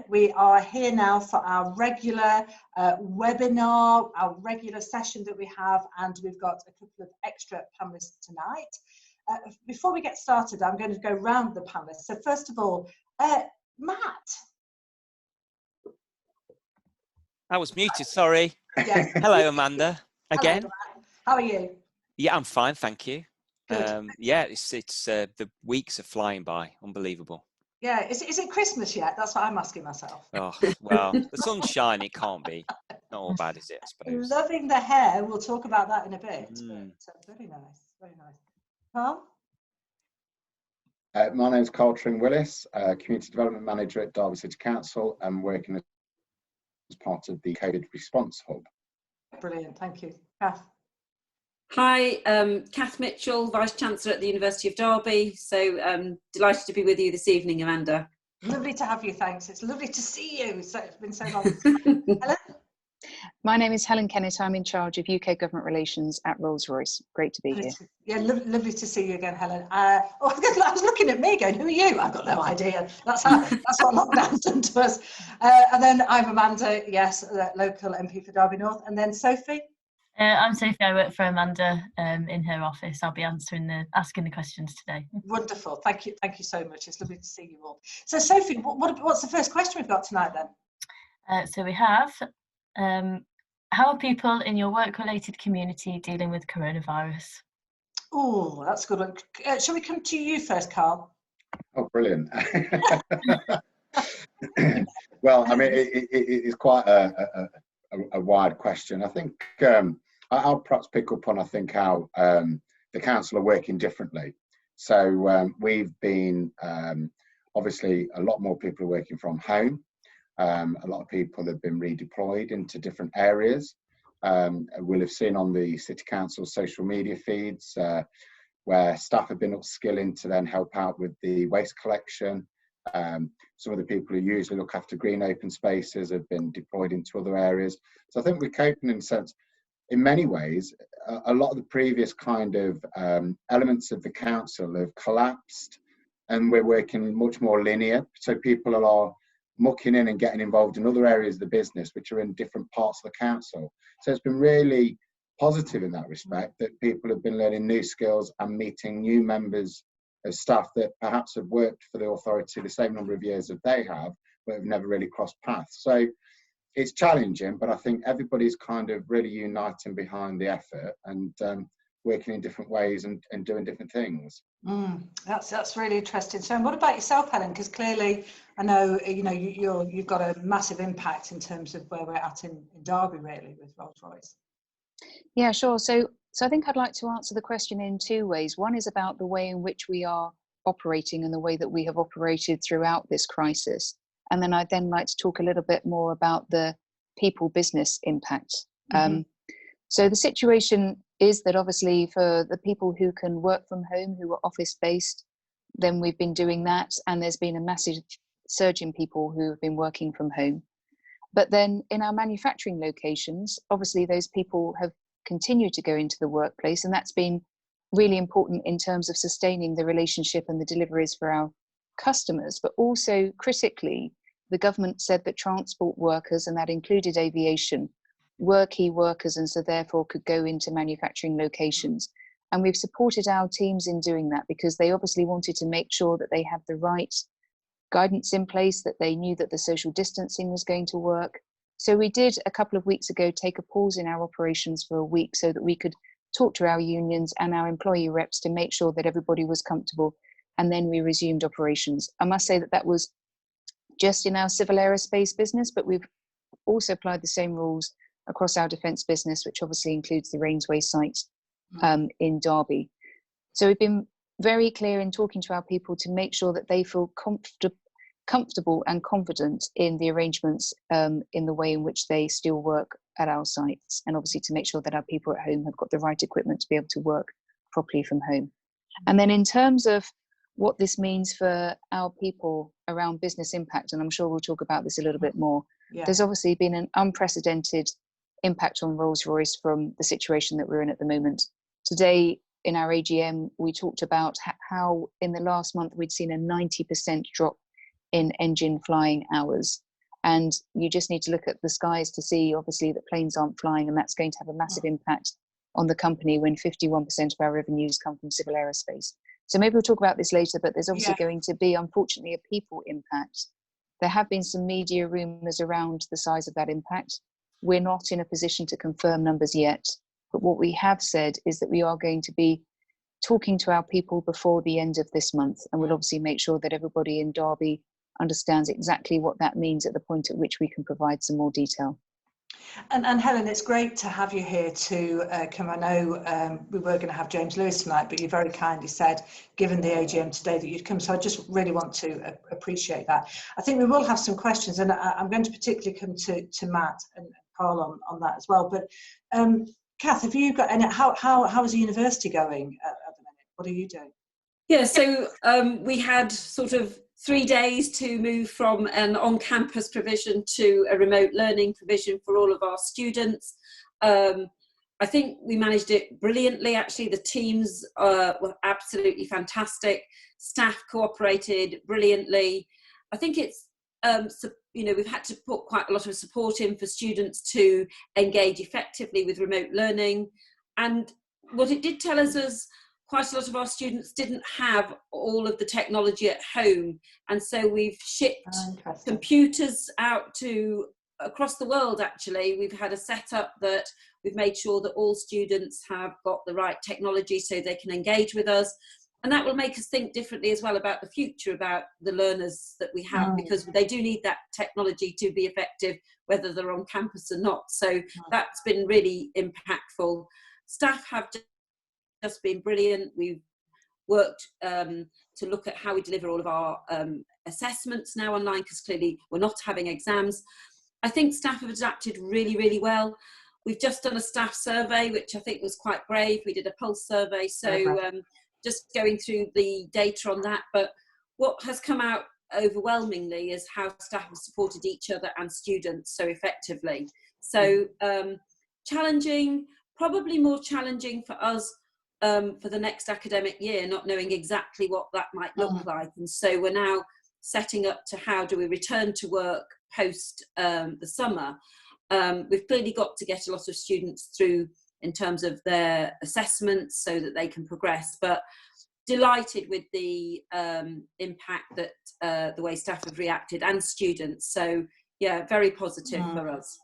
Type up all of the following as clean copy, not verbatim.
We are here now for our regular webinar, our regular session that we have, and we've got a couple of extra panelists tonight. Before we get started, I'm going to go round the panelists. So first of all, Matt. I was muted, sorry. Yes. Hello, Amanda. Again. Hello, Matt. How are you? Yeah, I'm fine, thank you. Good. Yeah, it's the weeks are flying by, unbelievable. Yeah, is it Christmas yet? That's what I'm asking myself. Oh, well, the sun's shining, it can't be. Not all bad, is it, I suppose? Loving the hair, we'll talk about that in a bit. But, very nice, very nice. Carl? My name is Carl Tring-Willis, Community Development Manager at Derby City Council. I'm working as part of the COVID Response Hub. Brilliant, thank you. Kath? Hi, Kath Mitchell, Vice-Chancellor at the University of Derby. So delighted to be with you this evening, Amanda. Lovely to have you, thanks. It's lovely to see you. So it's been so long. Helen? My name is Helen Kennett. I'm in charge of UK Government Relations at Rolls-Royce. Great to be here. Yeah, lovely to see you again, Helen. I was looking at me going, who are you? I've got no idea. That's what lockdown's done to us. And then I'm Amanda, yes, local MP for Derby North. And then Sophie? I'm Sophie. I work for Amanda in her office. I'll be asking the questions today. Wonderful. Thank you so much. It's lovely to see you all. So Sophie, what's the first question we've got tonight then? So we have, how are people in your work-related community dealing with coronavirus? Oh, that's a good one. Shall we come to you first, Carl? Oh, brilliant. Well, I mean, it's quite a wide question. I think I'll perhaps pick up on, how the council are working differently. So we've been, obviously, a lot more people are working from home. A lot of people have been redeployed into different areas. We'll have seen on the City Council social media feeds where staff have been upskilling to then help out with the waste collection. Some of the people who usually look after green open spaces have been deployed into other areas. So I think we're coping in a sense, in many ways, a lot of the previous kind of elements of the council have collapsed and we're working much more linear. So people are mucking in and getting involved in other areas of the business which are in different parts of the council. So it's been really positive in that respect, that people have been learning new skills and meeting new members of staff that perhaps have worked for the authority the same number of years as they have, but have never really crossed paths. So it's challenging, but I think everybody's kind of really uniting behind the effort and working in different ways and doing different things. That's really interesting. So, and what about yourself, Helen? Because clearly, I know you've got a massive impact in terms of where we're at in Derby, really, with Rolls-Royce. Yeah, sure. So I think I'd like to answer the question in two ways. One is about the way in which we are operating and the way that we have operated throughout this crisis. And then I'd like to talk a little bit more about the people business impact. So the situation is that obviously for the people who can work from home, who are office based, then we've been doing that. And there's been a massive surge in people who have been working from home. But then in our manufacturing locations, obviously those people have continued to go into the workplace. And that's been really important in terms of sustaining the relationship and the deliveries for our customers. But also critically, the government said that transport workers, and that included aviation, were key workers and so therefore could go into manufacturing locations. And we've supported our teams in doing that because they obviously wanted to make sure that they had the right guidance in place, that they knew that the social distancing was going to work. So we did a couple of weeks ago take a pause in our operations for a week so that we could talk to our unions and our employee reps to make sure that everybody was comfortable. And then we resumed operations. I must say that that was just in our civil aerospace business, but we've also applied the same rules across our defence business, which obviously includes the Rainsway site in Derby. So we've been very clear in talking to our people to make sure that they feel comfortable and confident in the arrangements in the way in which they still work at our sites, and obviously to make sure that our people at home have got the right equipment to be able to work properly from home. And then in terms of what this means for our people around business impact, and I'm sure we'll talk about this a little bit more, there's obviously been an unprecedented impact on Rolls-Royce from the situation that we're in at the moment. Today in our AGM, we talked about how in the last month we'd seen a 90% drop in engine flying hours. And you just need to look at the skies to see, obviously, that planes aren't flying, and that's going to have a massive impact on the company when 51% of our revenues come from civil aerospace. So maybe we'll talk about this later, but there's obviously going to be, unfortunately, a people impact. There have been some media rumours around the size of that impact. We're not in a position to confirm numbers yet, but what we have said is that we are going to be talking to our people before the end of this month, and we'll obviously make sure that everybody in Derby understands exactly what that means at the point at which we can provide some more detail. And Helen, it's great to have you here to come. I know we were going to have James Lewis tonight, but you very kindly said, given the AGM today, that you'd come. So I just really want to appreciate that. I think we will have some questions, and I'm going to particularly come to Matt and Carl on that as well. But Kath, have you got any? How is the university going at the minute? What are you doing? Yeah, so we had sort of 3 days to move from an on-campus provision to a remote learning provision for all of our students. I think we managed it brilliantly, actually. The teams were absolutely fantastic. Staff cooperated brilliantly. I think it's, we've had to put quite a lot of support in for students to engage effectively with remote learning. And what it did tell us is quite a lot of our students didn't have all of the technology at home. And so we've shipped computers out to across the world, actually. We've had a setup that we've made sure that all students have got the right technology so they can engage with us. And that will make us think differently as well about the future, about the learners that we have, because they do need that technology to be effective, whether they're on campus or not. So that's been really impactful. Staff have just been brilliant. We've worked to look at how we deliver all of our assessments now online, because clearly we're not having exams. I think staff have adapted really, really well. We've just done a staff survey, which I think was quite brave. We did a pulse survey, so just going through the data on that. But what has come out overwhelmingly is how staff have supported each other and students so effectively. So challenging, probably more challenging for us for the next academic year, not knowing exactly what that might look like. And so we're now setting up to how do we return to work post the summer. We've clearly got to get a lot of students through in terms of their assessments so that they can progress, but delighted with the impact that the way staff have reacted and students. So yeah, very positive for us.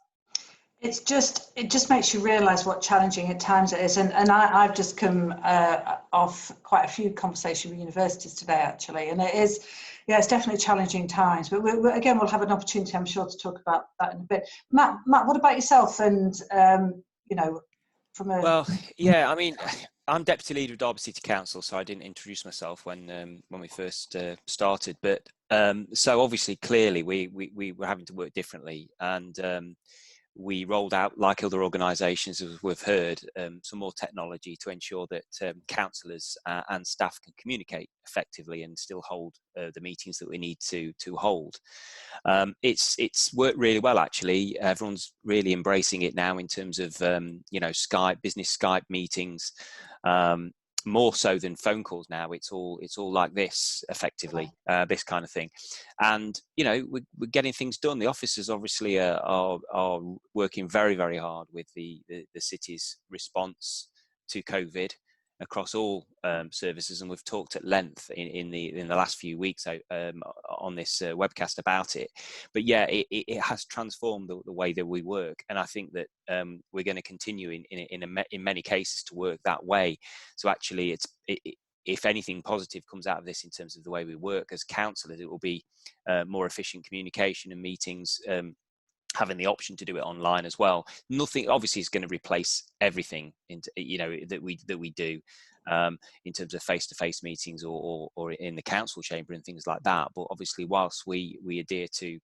It just makes you realise what challenging at times it is, and I've just come off quite a few conversations with universities today, actually, and it is, yeah, it's definitely challenging times. But again, we'll have an opportunity, I'm sure, to talk about that in a bit. Matt, what about yourself? And from a well, yeah, I mean, I'm deputy leader of Derby City Council, so I didn't introduce myself when we first started. But so obviously, clearly, we were having to work differently, and we rolled out, like other organisations, as we've heard, some more technology to ensure that councillors and staff can communicate effectively and still hold the meetings that we need to hold. It's worked really well, actually. Everyone's really embracing it now in terms of Skype, business Skype meetings. More so than phone calls now. It's all like this, effectively, this kind of thing. And we're getting things done. The officers obviously are working very, very hard with the city's response to COVID across all services, and we've talked at length in the last few weeks on this webcast about it. But yeah, it has transformed the way that we work, and I think that we're going to continue in many cases to work that way. So actually, if anything positive comes out of this in terms of the way we work as councillors, it will be more efficient communication and meetings. Having the option to do it online as well. Nothing obviously is going to replace everything that we do in terms of face-to-face meetings or in the council chamber and things like that. But obviously, whilst we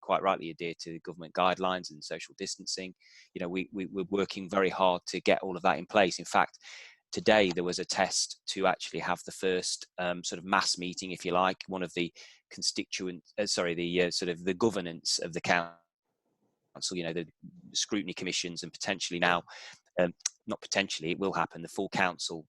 quite rightly adhere to government guidelines and social distancing, we're working very hard to get all of that in place. In fact, today there was a test to actually have the first sort of mass meeting, if you like, one of the the governance of the council. The scrutiny commissions and potentially now not potentially, it will happen, the full council,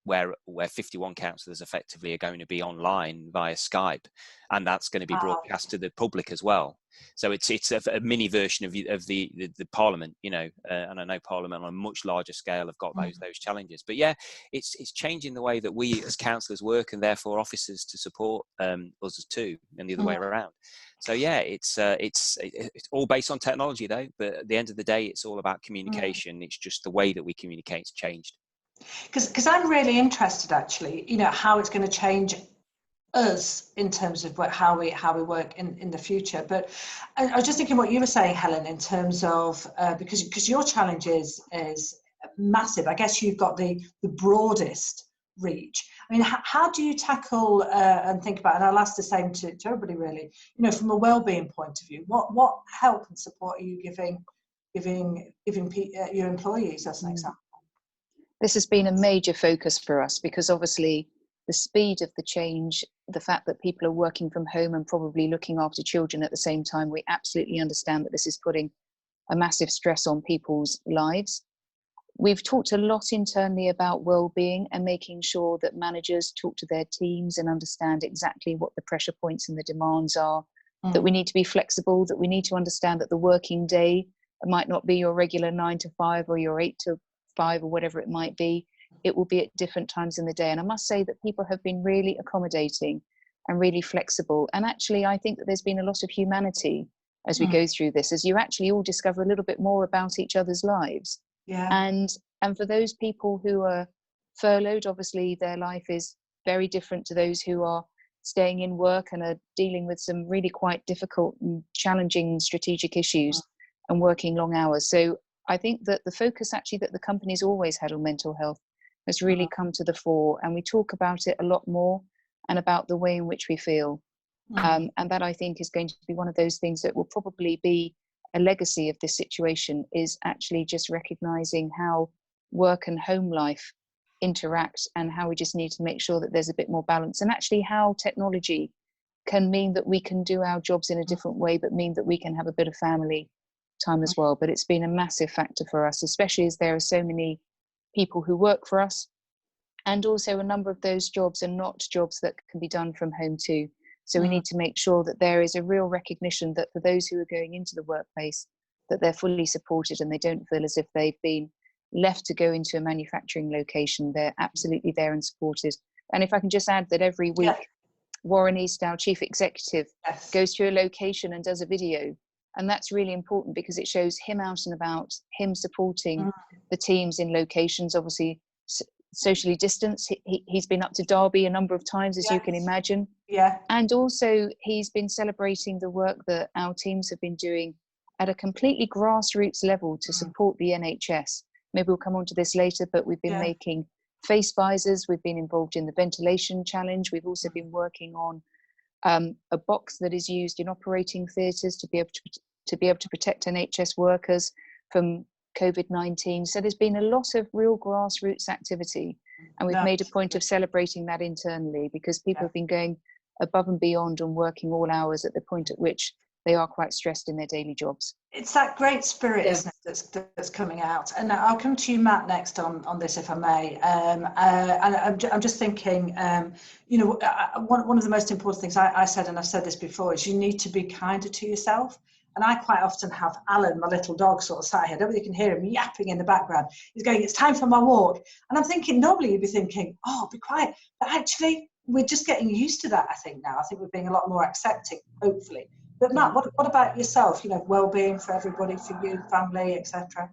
where 51 councillors effectively are going to be online via Skype, and that's going to be broadcast to the public as well. So it's a mini version of the Parliament, you know, and I know Parliament on a much larger scale have got those challenges. But yeah, it's changing the way that we as councillors work, and therefore officers to support us too, and the other way around. So yeah, it's all based on technology though, but at the end of the day, it's all about communication. It's just the way that we communicate's changed. Because I'm really interested, actually, you know, how it's going to change us in terms of how we work in the future. But I was just thinking what you were saying, Helen, in terms of because your challenge is massive. I guess you've got the broadest reach. I mean, how do you tackle and think about, and I'll ask the same to everybody really, you know, from a well-being point of view, what help and support are you giving your employees, as an example? This has been a major focus for us, because obviously the speed of the change, the fact that people are working from home and probably looking after children at the same time, we absolutely understand that this is putting a massive stress on people's lives. We've talked a lot internally about well-being and making sure that managers talk to their teams and understand exactly what the pressure points and the demands are, that we need to be flexible, that we need to understand that the working day might not be your regular 9 to 5 or your 8 to 5 or whatever it might be. It will be at different times in the day. And I must say that people have been really accommodating and really flexible. And actually, I think that there's been a lot of humanity as we go through this, as you actually all discover a little bit more about each other's lives. Yeah. And for those people who are furloughed, obviously their life is very different to those who are staying in work and are dealing with some really quite difficult and challenging strategic issues and working long hours. So I think that the focus actually that the company's always had on mental health has really come to the fore, and we talk about it a lot more, and about the way in which we feel. And that, I think, is going to be one of those things that will probably be a legacy of this situation, is actually just recognizing how work and home life interact, and how we just need to make sure that there's a bit more balance, and actually how technology can mean that we can do our jobs in a different way, but mean that we can have a bit of family time as well. But it's been a massive factor for us, especially as there are so many people who work for us, and also a number of those jobs are not jobs that can be done from home too. So we need to make sure that there is a real recognition that for those who are going into the workplace, that they're fully supported and they don't feel as if they've been left to go into a manufacturing location. They're absolutely there and supported. And if I can just add that every week, Warren East, our chief executive, goes to a location and does a video. And that's really important, because it shows him out and about, him supporting the teams in locations, obviously socially distanced. He's been up to Derby a number of times, as you can imagine. Yeah. And also he's been celebrating the work that our teams have been doing at a completely grassroots level to support the NHS. Maybe we'll come on to this later, but we've been making face visors. We've been involved in the ventilation challenge. We've also been working on a box that is used in operating theatres to be able to protect NHS workers from COVID-19. So there's been a lot of real grassroots activity, and we've made a point of celebrating that internally, because people have been going above and beyond and working all hours at the point at which they are quite stressed in their daily jobs. It's that great spirit, isn't it, that's coming out. And I'll come to you, Matt, next on this, if I may. And I'm just thinking, you know, one of the most important things I said, and I've said this before, is you need to be kinder to yourself. And I quite often have Alan, my little dog, sort of sat here. Nobody can hear him yapping in the background. He's going, it's time for my walk. And I'm thinking, normally you'd be thinking, oh, be quiet. But actually, we're just getting used to that, I think, now. I think we're being a lot more accepting, hopefully. But Matt, what about yourself? You know, well-being for everybody, for you, family, etc.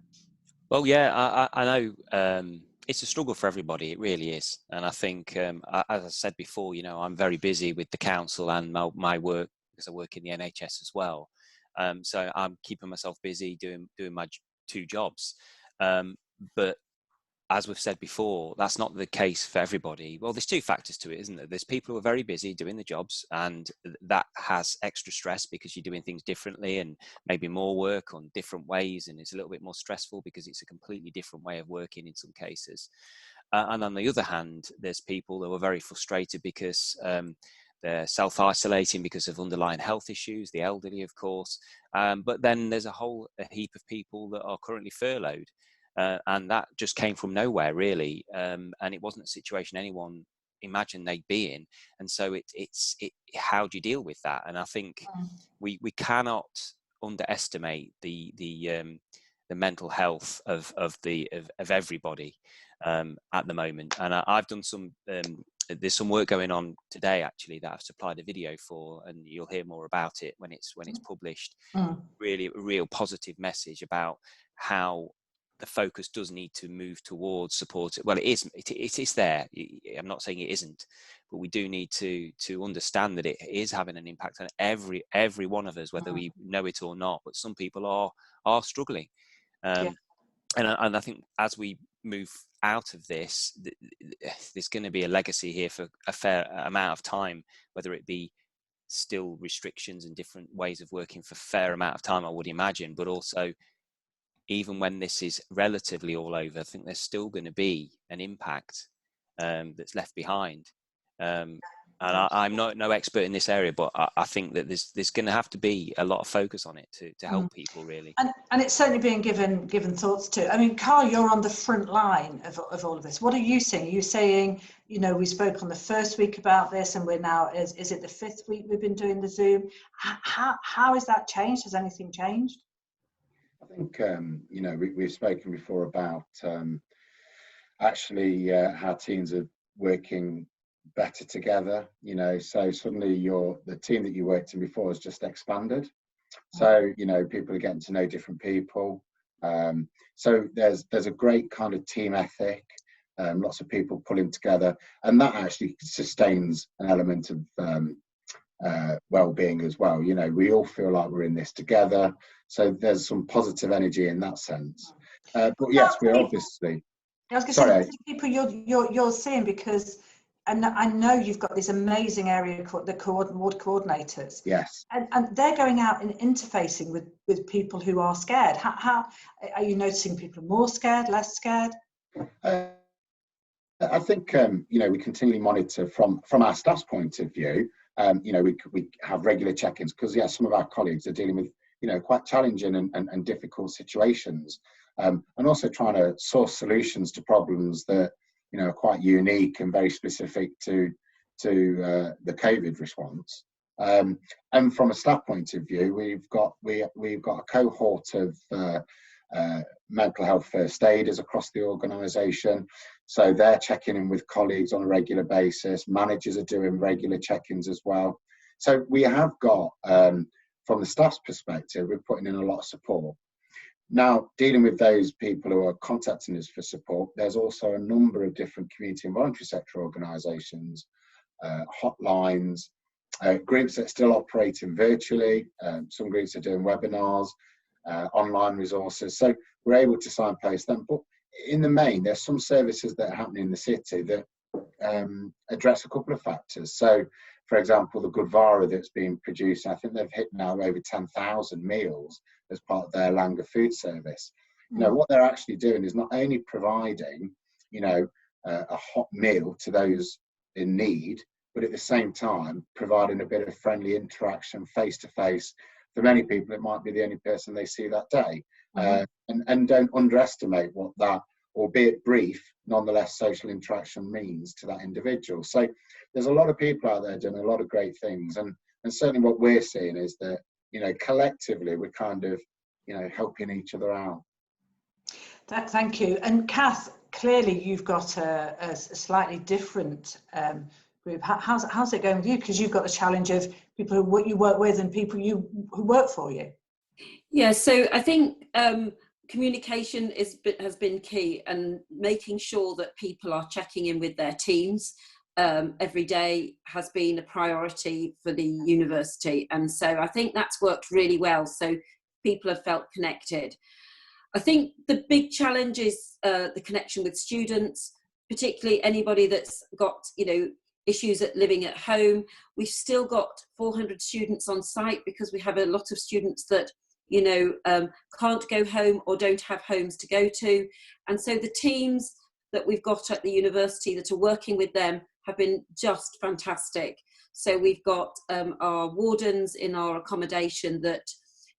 Well, yeah, I know it's a struggle for everybody. It really is. And I think, as I said before, you know, I'm very busy with the council and my work, because I work in the NHS as well. So I'm keeping myself busy doing my 2 jobs. But as we've said before, that's not the case for everybody. Well, there's 2 factors to it, isn't there? There's people who are very busy doing the jobs, and that has extra stress because you're doing things differently and maybe more work on different ways, and it's a little bit more stressful because it's a completely different way of working in some cases. And on the other hand, there's people who are very frustrated because they're self-isolating because of underlying health issues, the elderly, of course. But then there's a heap of people that are currently furloughed. and that just came from nowhere, really. And it wasn't a situation anyone imagined they'd be in. And so it's how do you deal with that? And I think we cannot underestimate the mental health of everybody at the moment. And I've done some. There's some work going on today, actually, that I've supplied a video for, and you'll hear more about it when it's published. Really, a real positive message about how the focus does need to move towards support. Well, it is there. I'm not saying it isn't, but we do need to understand that it is having an impact on every one of us, whether we know it or not. But some people are struggling, and I think as we move out of this, there's going to be a legacy here for a fair amount of time, whether it be still restrictions and different ways of working for a fair amount of time, I would imagine, but also even when this is relatively all over, I think there's still going to be an impact that's left behind. And I'm no expert in this area, but I think that there's going to have to be a lot of focus on it to help people, really. And it's certainly being given thoughts to. I mean, Carl, you're on the front line of all of this. What are you saying? Are you saying, we spoke on the first week about this, and we're now, is it the 5th week we've been doing the Zoom? How has that changed? Has anything changed? I think, we've spoken before about actually how teams are working better together, so suddenly the team that you worked in before has just expanded. So, people are getting to know different people. So there's a great kind of team ethic, lots of people pulling together, and that actually sustains an element of well-being as well. We all feel like we're in this together. So there's some positive energy in that sense. But yes, we're obviously... I was going to say, people you're seeing, because and I know you've got this amazing area called the ward coordinators. Yes. And they're going out and interfacing with people who are scared. How are you noticing people are more scared, less scared? I think, we continually monitor from our staff's point of view. We have regular check-ins because, some of our colleagues are dealing with, quite challenging and difficult situations. And also trying to source solutions to problems that, are quite unique and very specific to the COVID response. And from a staff point of view, we've got a cohort of mental health first aiders across the organisation. So they're checking in with colleagues on a regular basis. Managers are doing regular check-ins as well. So we have got, from the staff's perspective, we're putting in a lot of support. Now, dealing with those people who are contacting us for support, there's also a number of different community and voluntary sector organisations, hotlines, groups that are still operating virtually. Some groups are doing webinars, online resources. So we're able to signpost them. But in the main, there's some services that are happening in the city that address a couple of factors. So, for example, the Goodvara that's been produced, I think they've hit now over 10,000 meals as part of their Langer food service. What they're actually doing is not only providing, a hot meal to those in need, but at the same time providing a bit of friendly interaction face to face. For many people, it might be the only person they see that day. And don't underestimate what that, albeit brief, nonetheless social interaction means to that individual. So there's a lot of people out there doing a lot of great things, and certainly what we're seeing is that collectively we're kind of helping each other out. Thank you. And Kath, clearly you've got a slightly different group. How's it going with you? Because you've got the challenge of people who you work with and people who work for you. Yeah, so I think communication has been key, and making sure that people are checking in with their teams every day has been a priority for the university. And so I think that's worked really well. So people have felt connected. I think the big challenge is the connection with students, particularly anybody that's got, issues at living at home. We've still got 400 students on site because we have a lot of students that can't go home or don't have homes to go to. And so the teams that we've got at the university that are working with them have been just fantastic. So we've got our wardens in our accommodation that,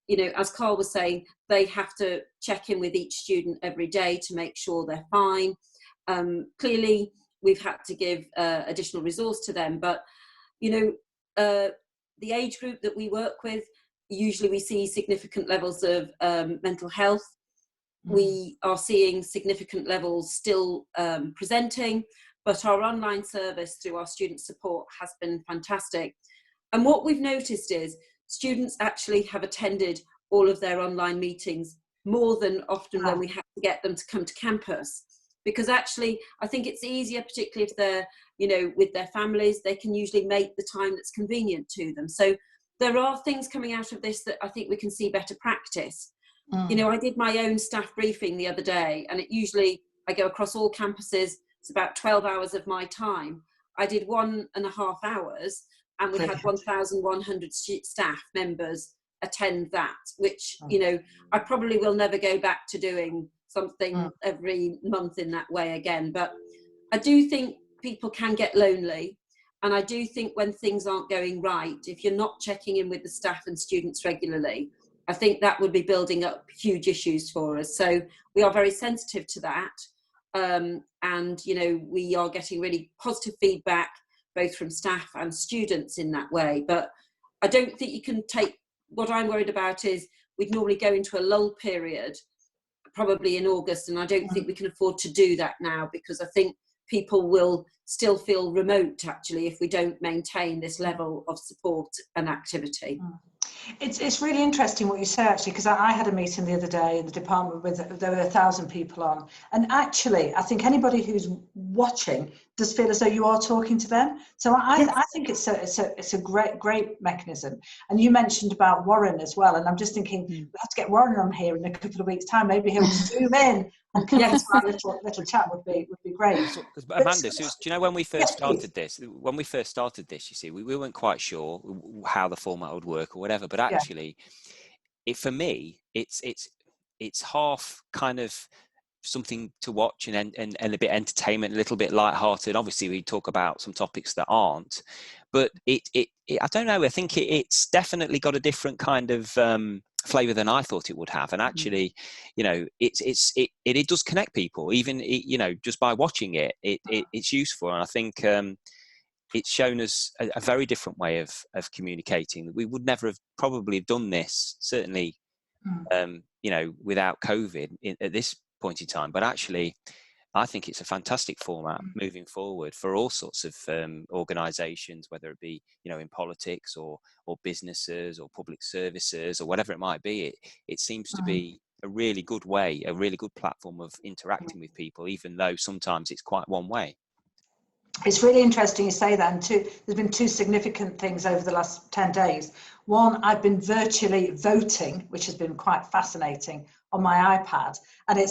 you know, as Carl was saying, they have to check in with each student every day to make sure they're fine. Clearly, we've had to give additional resource to them, but, you know, the age group that we work with, usually we see significant levels of mental health. We are seeing significant levels still presenting, but our online service through our student support has been fantastic. And what we've noticed is students actually have attended all of their online meetings more than often when we have to get them to come to campus. Because actually, I think it's easier, particularly if they're, you know, with their families, they can usually make the time that's convenient to them. So there are things coming out of this that I think we can see better practice. You know, I did my own staff briefing the other day, and it usually, I go across all campuses, it's about 12 hours of my time. I did 1.5 hours, and we had 1,100 staff members attend that, which, you know, I probably will never go back to doing something every month in that way again. But I do think people can get lonely, and I do think when things aren't going right, if you're not checking in with the staff and students regularly, I think that would be building up huge issues for us. So we are very sensitive to that, and you know, we are getting really positive feedback both from staff and students in that way. But I don't think you can take, what I'm worried about is we'd normally go into a lull period probably in August, and I don't think we can afford to do that now, because I think people will still feel remote actually if we don't maintain this level of support and activity. It's really interesting what you say, actually, because I had a meeting the other day in the department with, there were 1,000 people on, and actually I think anybody who's watching does feel as though you are talking to them. So I think it's a great mechanism. And you mentioned about Warren as well, and I'm just thinking we have to get Warren on here in a couple of weeks' time. Maybe he'll zoom in and come into our little chat. Would be great. So, Amanda, so do you know when we first started this? When we first started this, you see, we weren't quite sure how the format would work or whatever. But actually, for me, it's half kind of something to watch and a bit entertainment, a little bit lighthearted. Obviously, we talk about some topics that aren't, but it I don't know. I think it's definitely got a different kind of flavour than I thought it would have. And actually, you know, it does connect people, even you know, just by watching it. It's useful, and I think it's shown us a very different way of communicating. We would never have probably done this, certainly, you know, without COVID at this point in time. But actually, I think it's a fantastic format moving forward for all sorts of organisations, whether it be, you know, in politics or businesses or public services or whatever it might be. It seems to be a really good way, a really good platform of interacting with people, even though sometimes it's quite one way. It's really interesting you say that, and there's been two significant things over the last 10 days. One, I've been virtually voting, which has been quite fascinating, on my iPad, and you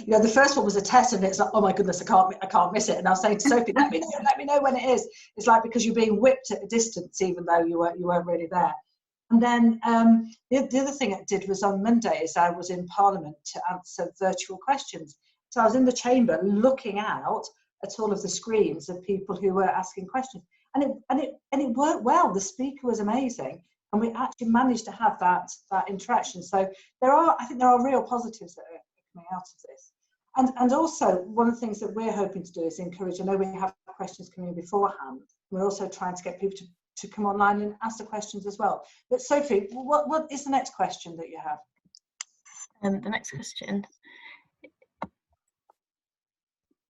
know, the first one was a test, and it's like, oh my goodness, I can't miss it. And I was saying to Sophie, let me know when it is. It's like, because you're being whipped at a distance, even though you weren't really there. And then the other thing I did was on Monday is I was in Parliament to answer virtual questions. So I was in the chamber looking out at all of the screens of people who were asking questions, and it worked well. The speaker was amazing, and we actually managed to have that interaction. So I think there are real positives that are coming out of this. And also, one of the things that we're hoping to do is encourage, I know we have questions coming in beforehand, we're also trying to get people to come online and ask the questions as well. But Sophie, what is the next question that you have? The next question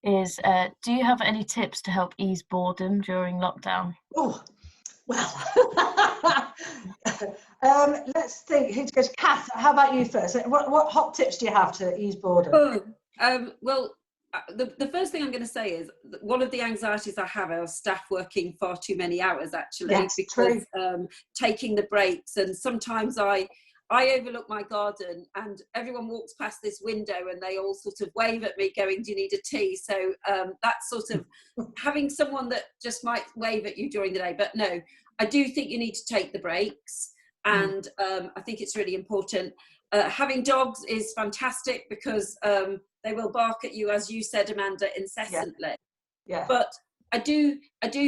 is, do you have any tips to help ease boredom during lockdown? Oh, well, let's think. Who's going? Kath, how about you first? What hot tips do you have to ease boredom? Well, the first thing I'm going to say is one of the anxieties I have are staff working far too many hours, actually, because taking the breaks, and sometimes I overlook my garden and everyone walks past this window and they all sort of wave at me going, do you need a tea? So that's sort of having someone that just might wave at you during the day. But no, I do think you need to take the breaks, and I think it's really important. Having dogs is fantastic because they will bark at you, as you said, Amanda, incessantly. Yeah. But I do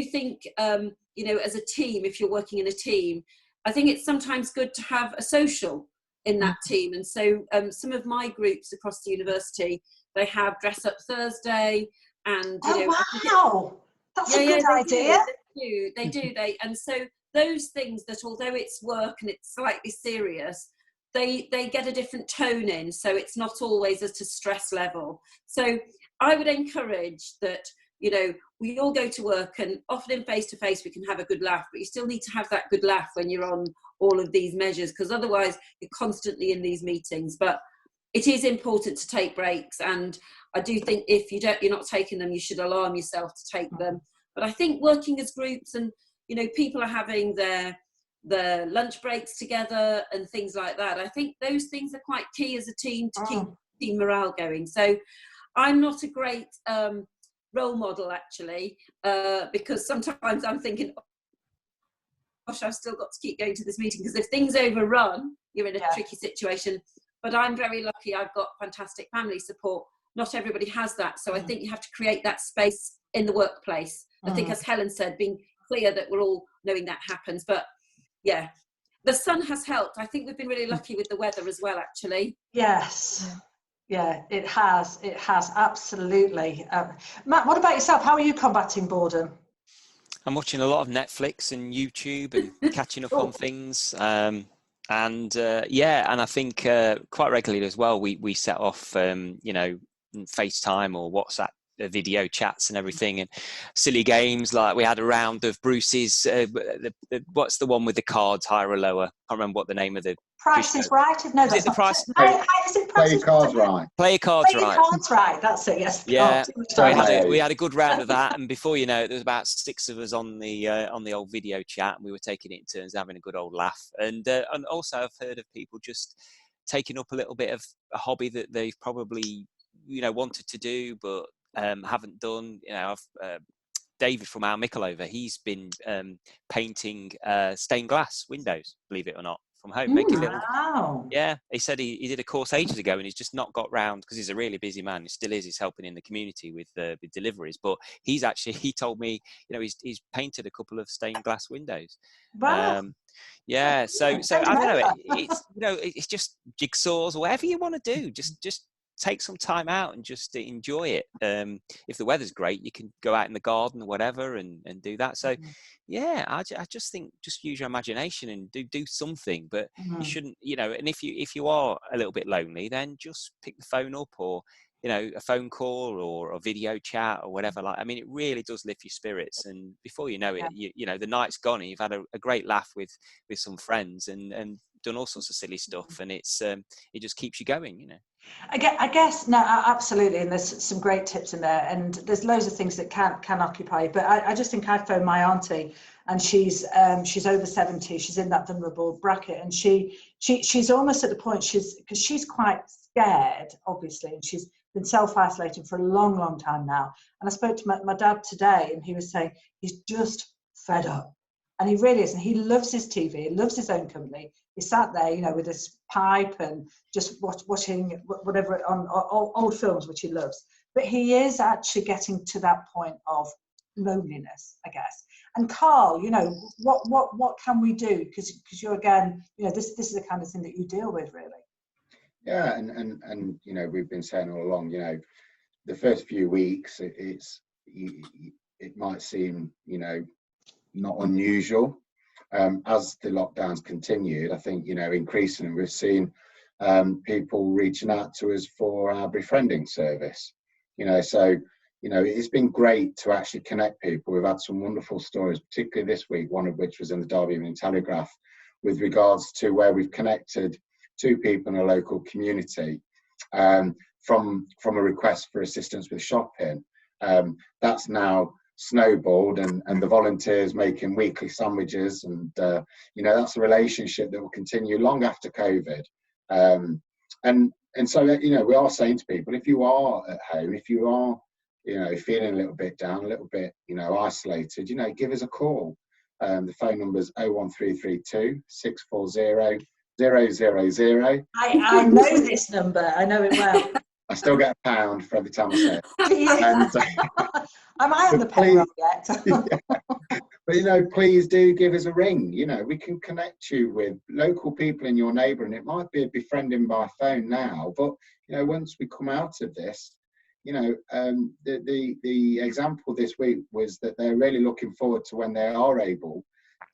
think, you know, as a team, if you're working in a team, I think it's sometimes good to have a social in that team. And so some of my groups across the university, they have Dress Up Thursday, and wow, that's a good idea. They do. And so those things that, although it's work and it's slightly serious, they get a different tone in, so it's not always at a stress level. So I would encourage that, we all go to work, and often in face-to-face we can have a good laugh, but you still need to have that good laugh when you're on all of these measures, because otherwise you're constantly in these meetings. But it is important to take breaks, and I do think if you're not taking them, you should alarm yourself to take them. But I think working as groups, and people are having their lunch breaks together and things like that, I think those things are quite key as a team to keep team morale going. So I'm not a great role model, actually, because sometimes I'm thinking, gosh, I've still got to keep going to this meeting, because if things overrun, you're in a tricky situation. But I'm very lucky, I've got fantastic family support. Not everybody has that, so I think you have to create that space in the workplace. I think, as Helen said, being clear that we're all knowing that happens. But yeah, the sun has helped. I think we've been really lucky with the weather as well, actually. Yes. Yeah, it has absolutely. Matt, what about yourself? How are you combating boredom? I'm watching a lot of Netflix and YouTube and catching up on things. And I think quite regularly as well, we set off, FaceTime or WhatsApp video chats and everything, and silly games. Like we had a round of Bruce's, what's the one with the cards, higher or lower? I can't remember what the name of the Price is Right. No, is that's it the price? Is it Play your cards right. Play your cards right. Play your cards right. That's it. Yes. Yeah. So we had a good round of that, and before you know it, there was about 6 of us on the old video chat, and we were taking it in turns, having a good old laugh. And also I've heard of people just taking up a little bit of a hobby that they've probably wanted to do but haven't done. David from our Michelova, he's been painting stained glass windows, believe it or not, from home. Wow. Yeah, he said he did a course ages ago, and he's just not got round, because he's a really busy man. He still is. He's helping in the community with deliveries, but he told me, he's painted a couple of stained glass windows. Wow. Yeah, so I don't know. It's just jigsaws or whatever you want to do. Just take some time out and just enjoy it. If the weather's great, you can go out in the garden or whatever and do that. So yeah, I just think just use your imagination and do something, but you shouldn't, and if you are a little bit lonely, then just pick the phone up, or a phone call or a video chat or whatever. It really does lift your spirits, and before you know it, the night's gone and you've had a great laugh with some friends and done all sorts of silly stuff, and it's it just keeps you going. I guess no, absolutely, and there's some great tips in there, and there's loads of things that can occupy. But I just think I phoned my auntie, and she's over 70. She's in that vulnerable bracket, and she's almost at the point because she's quite scared, obviously, and she's been self-isolating for a long time now. And I spoke to my dad today, and he was saying he's just fed up. And he really is. And he loves his TV, he loves his own company. He sat there, with his pipe and just watching whatever on old films, which he loves. But he is actually getting to that point of loneliness, I guess. And Carl, what can we do? Because you're, again, this is the kind of thing that you deal with, really. Yeah, and we've been saying all along, the first few weeks, it might seem, not unusual. As the lockdowns continued, I think, increasingly we've seen people reaching out to us for our befriending service. So it's been great to actually connect people. We've had some wonderful stories, particularly this week, one of which was in the Derby Evening Telegraph, with regards to where we've connected two people in a local community from a request for assistance with shopping. That's now snowballed, and the volunteers making weekly sandwiches, and that's a relationship that will continue long after COVID. And so we are saying to people, if you are at home, if you are feeling a little bit down, a little bit isolated, give us a call. The phone number is 01332 640 000. I know this number. I know it well. I still get £1 for every time I say it. And, am I on the payroll yet? But, you know, please do give us a ring. You know, we can connect you with local people in your neighbourhood. It might be a befriending by phone now, but, you know, once we come out of this, you know, the example this week was that they're really looking forward to when they are able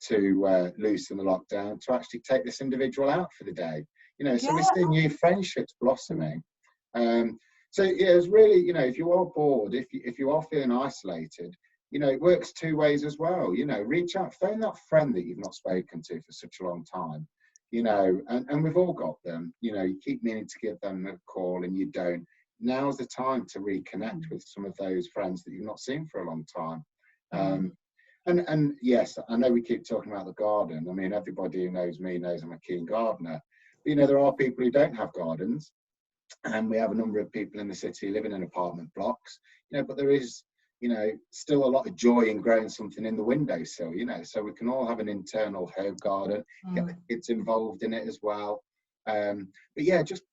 to loosen the lockdown, to actually take this individual out for the day. You know, so we're seeing new friendships blossoming. So yeah, it's really, you know, if you are bored, if you are feeling isolated, you know, it works two ways as well. You know, reach out, phone that friend that you've not spoken to for such a long time. You know, and we've all got them. You know, you keep meaning to give them a call and you don't. Now's the time to reconnect with some of those friends that you've not seen for a long time. And yes, I know we keep talking about the garden. I mean, everybody who knows me knows I'm a keen gardener. But, you know, there are people who don't have gardens, and we have a number of people in the city living in apartment blocks. You know, but there is, you know, still a lot of joy in growing something in the windowsill. You know, so we can all have an internal herb garden, get the kids involved in it as well. But yeah, just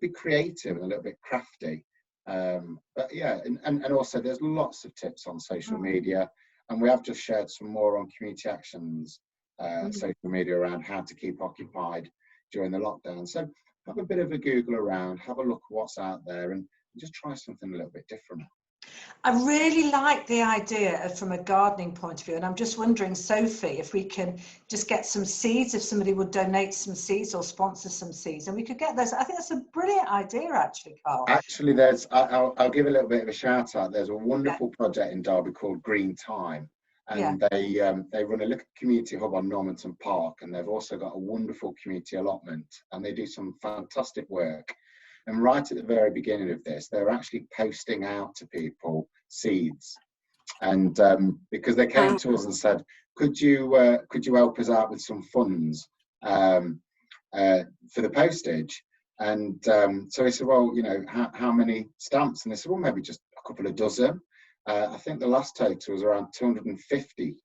be creative and a little bit crafty. But yeah, and also there's lots of tips on social media. And we have just shared some more on Community Action's social media around how to keep occupied during the lockdown. So have a bit of a Google around, have a look at what's out there, and just try something a little bit different. I really like the idea of, from a gardening point of view, and I'm just wondering, Sophie, if we can just get some seeds, if somebody would donate some seeds or sponsor some seeds, and we could get those. I think that's a brilliant idea, actually, Carl. Actually, I'll give a little bit of a shout out. There's a wonderful project in Derby called Green Time, and they run a little community hub on Normanton Park, and they've also got a wonderful community allotment, and they do some fantastic work. And right at the very beginning of this, they're actually posting out to people seeds, and because they came to us and said, could you help us out with some funds for the postage? And so I said, well, you know, how many stamps? And they said, well, maybe just a couple of dozen. I think the last total was around 250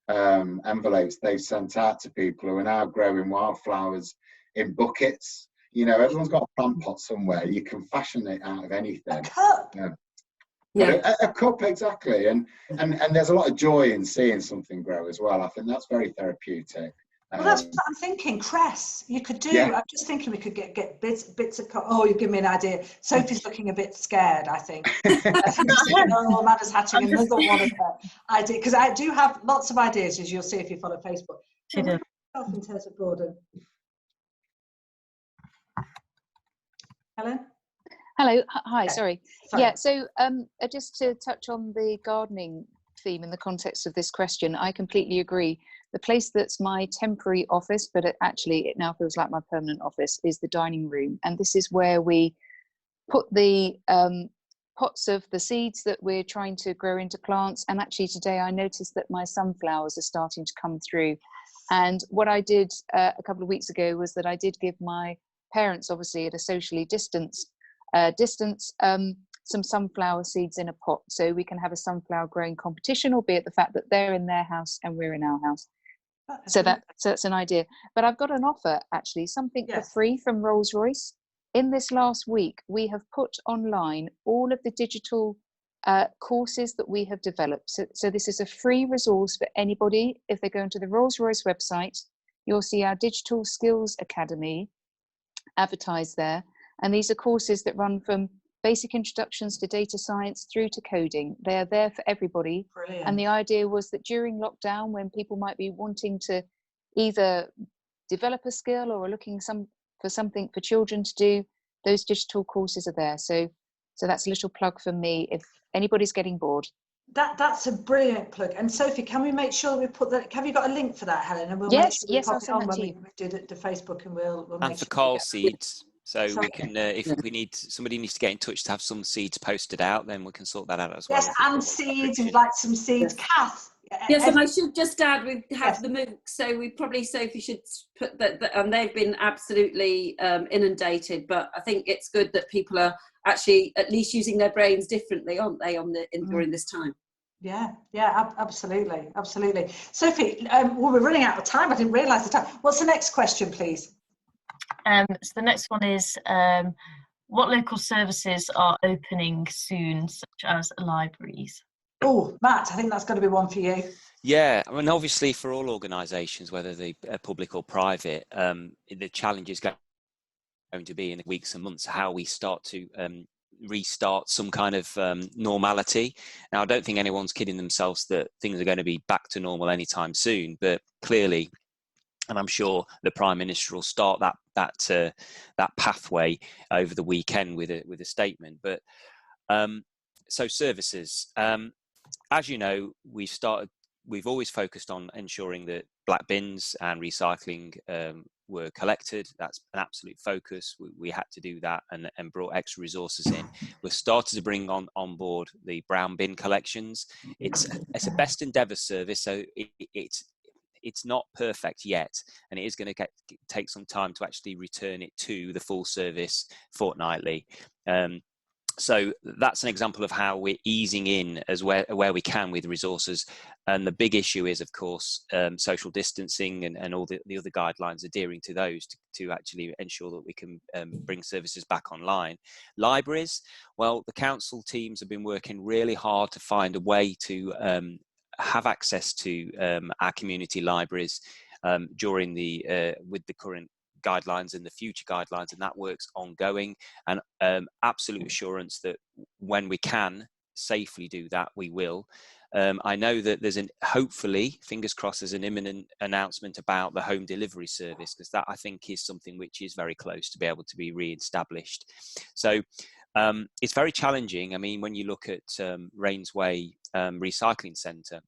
envelopes they've sent out to people who are now growing wildflowers in buckets. You know, everyone's got a plant pot somewhere. You can fashion it out of anything. A cup. A cup, exactly. And there's a lot of joy in seeing something grow as well. I think that's very therapeutic. Well, that's what I'm thinking. Cress, you could do. I'm just thinking we could get bits of. Oh, you give me an idea. Sophie's looking a bit scared, I think. Oh, Madda's hatching another one of her ideas, because I do have lots of ideas, as you'll see if you follow Facebook. She does. In terms of Gordon. Helen? Hello, hi, sorry. Sorry. Yeah, so just to touch on the gardening theme in the context of this question, I completely agree. The place that's my temporary office, but it now feels like my permanent office, is the dining room. And this is where we put the pots of the seeds that we're trying to grow into plants. And actually today I noticed that my sunflowers are starting to come through. And what I did a couple of weeks ago was that I did give my parents, obviously at a socially distanced distance, some sunflower seeds in a pot, so we can have a sunflower growing competition, albeit the fact that they're in their house and we're in our house. So that's an idea. But I've got an offer, actually, something for free from Rolls-Royce. In this last week, we have put online all of the digital courses that we have developed. So this is a free resource for anybody. If they go into the Rolls-Royce website, you'll see our Digital Skills Academy advertised there. And these are courses that run from basic introductions to data science through to coding. They are there for everybody. Brilliant. And the idea was that during lockdown, when people might be wanting to either develop a skill or are looking for something for children to do, those digital courses are there. So that's a little plug for me if anybody's getting bored. That's a brilliant plug. And Sophie, can we make sure we put that? Have you got a link for that, Helen? And we'll make sure we pop it on when we do the Facebook, and we'll and make for sure Carl seeds. So we can, if somebody needs to get in touch to have some seeds posted out, then we can sort that out as well. Yes, and seeds. We'd like some seeds. Kath. Yes, and I should just add, we have the MOOC, so Sophie should put that, and they've been absolutely inundated. But I think it's good that people are actually at least using their brains differently, aren't they, during this time? Yeah, absolutely. Sophie, we're running out of time. I didn't realise the time. What's the next question, please? So the next one is, what local services are opening soon, such as libraries? Oh, Matt, I think that's got to be one for you. Yeah, I mean, obviously for all organisations, whether they are public or private, the challenge is going to be in the weeks and months how we start to restart some kind of normality. Now, I don't think anyone's kidding themselves that things are going to be back to normal anytime soon, but clearly, and I'm sure the Prime Minister will start that pathway over the weekend with a statement. But so services, as you know, we've always focused on ensuring that black bins and recycling were collected. That's an absolute focus. We had to do that and brought extra resources in. We've started to bring on board the brown bin collections. It's a best endeavour service, so it's not perfect yet, and it is going to take some time to actually return it to the full service fortnightly. So that's an example of how we're easing in as where we can with resources. And the big issue is, of course, social distancing and all the other guidelines, adhering to those to actually ensure that we can bring services back online. Libraries, well, the council teams have been working really hard to find a way to have access to our community libraries during with the current guidelines and the future guidelines, and that work's ongoing, and absolute assurance that when we can safely do that, we will. I know that there's hopefully, fingers crossed, there's an imminent announcement about the home delivery service, because that I think is something which is very close to be able to be re-established. So it's very challenging. I mean, when you look at Rainsway Recycling Centre,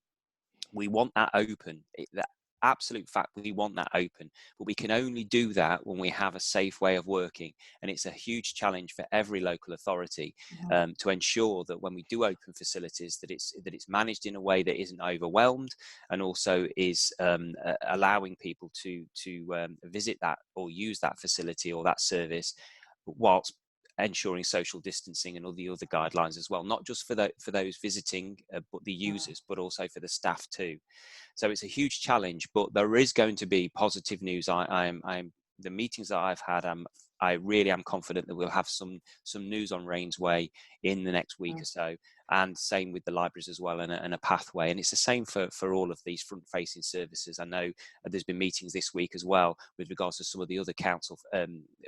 we want that open. That absolute fact, we want that open, but we can only do that when we have a safe way of working, and it's a huge challenge for every local authority to ensure that when we do open facilities, that it's managed in a way that isn't overwhelmed, and also is allowing people to visit that or use that facility or that service whilst ensuring social distancing and all the other guidelines as well, not just for those visiting but the users, but also for the staff too. So it's a huge challenge, but there is going to be positive news. I'm the meetings that I've had, I really am confident that we'll have some news on Rainsway in the next week or so, and same with the libraries as well, and a pathway. And it's the same for all of these front-facing services. I know there's been meetings this week as well with regards to some of the other council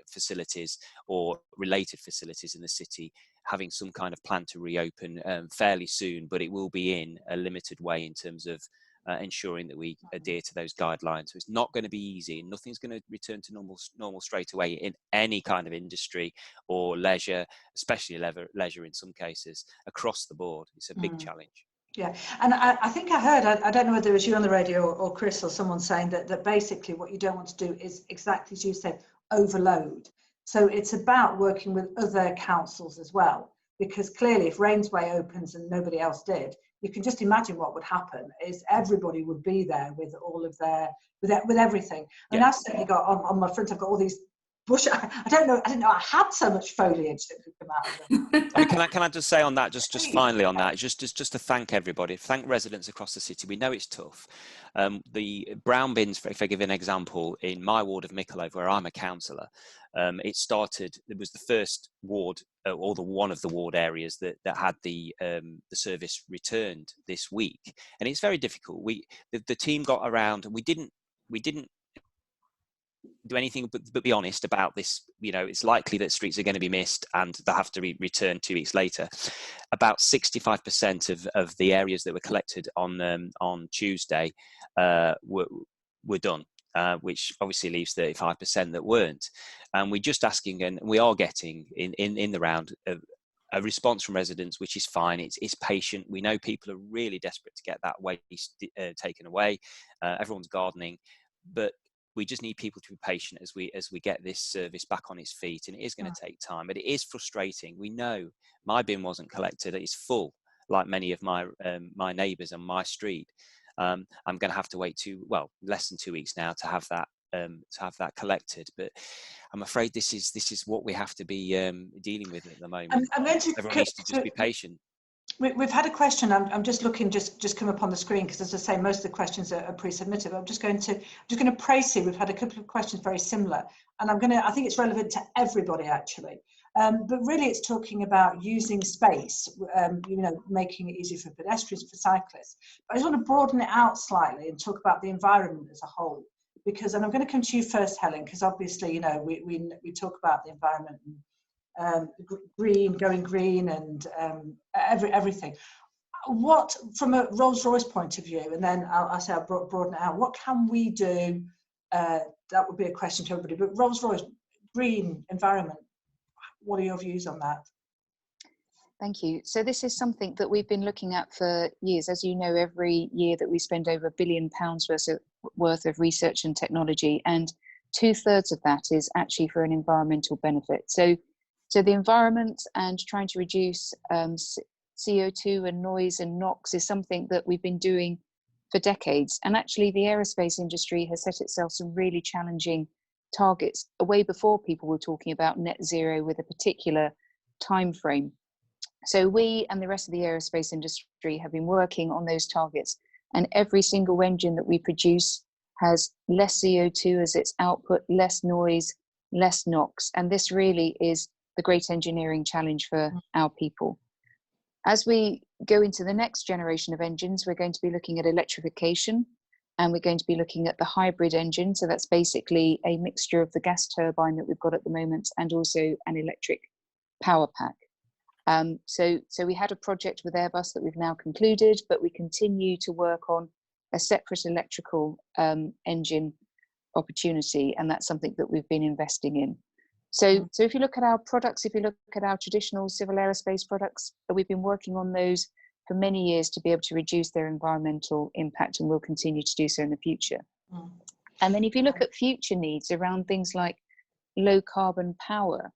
facilities or related facilities in the city, having some kind of plan to reopen fairly soon, but it will be in a limited way in terms of ensuring that we adhere to those guidelines. So it's not going to be easy, and nothing's going to return to normal straight away in any kind of industry or leisure, especially leisure in some cases, across the board. It's a big challenge. Yeah, and I think I heard, I don't know whether it was you on the radio or Chris or someone saying that basically what you don't want to do is exactly as you said, overload. So it's about working with other councils as well, because clearly if Rainsway opens and nobody else did, you can just imagine what would happen is everybody would be there with all of their, with everything. And I've certainly got on my front, I've got all these bush, I didn't know I had so much foliage that could come out of them. I mean, can I just say on that, just finally on that, just to thank everybody, thank residents across the city. We know it's tough. The brown bins, if I give an example, in my ward of Micklehove, where I'm a councillor, it was the first ward, or one of the ward areas that had the service returned this week, and it's very difficult. The team got around, and we didn't do anything but be honest about this. You know, it's likely that streets are going to be missed and they'll have to be returned 2 weeks later. About 65% of the areas that were collected on Tuesday were done, which obviously leaves 35% that weren't. And we're just asking, and we are getting in the round a response from residents, which is fine. It's patient. We know people are really desperate to get that waste taken away. Everyone's gardening, but we just need people to be patient as we get this service back on its feet, and it is going to take time, but it is frustrating. We know my bin wasn't collected; it's full, like many of my neighbours on my street. I'm going to have to wait less than 2 weeks now to have that collected. But I'm afraid this is what we have to be dealing with at the moment. I'm going to Everyone needs to just be patient. We've had a question. I'm just looking, just come up on the screen because, as I say, most of the questions are pre-submitted. I'm just going to praise you. We've had a couple of questions very similar, and I think it's relevant to everybody actually. But really, it's talking about using space, making it easier for pedestrians, for cyclists. But I just want to broaden it out slightly and talk about the environment as a whole. Because, and I'm going to come to you first, Helen, because obviously, we talk about the environment and going green, and everything. What, from a Rolls-Royce point of view, and then I'll broaden it out, what can we do? That would be a question to everybody, but Rolls-Royce, green environment, what are your views on that? Thank you. So this is something that we've been looking at for years. As you know, every year that we spend over £1 billion worth of research and technology, and 2/3 of that is actually for an environmental benefit. So the environment and trying to reduce CO2 and noise and NOx is something that we've been doing for decades. And actually the aerospace industry has set itself some really challenging targets way before people were talking about net zero with a particular time frame. So we and the rest of the aerospace industry have been working on those targets, and every single engine that we produce has less CO2 as its output, less noise, less NOx. And this really is the great engineering challenge for our people. As we go into the next generation of engines, we're going to be looking at electrification, and we're going to be looking at the hybrid engine. So that's basically a mixture of the gas turbine that we've got at the moment and also an electric power pack. So we had a project with Airbus that we've now concluded, but we continue to work on a separate electrical engine opportunity, and that's something that we've been investing in. So if you look at our products, if you look at our traditional civil aerospace products, we've been working on those for many years to be able to reduce their environmental impact, and we'll continue to do so in the future. And then if you look at future needs around things like low carbon power,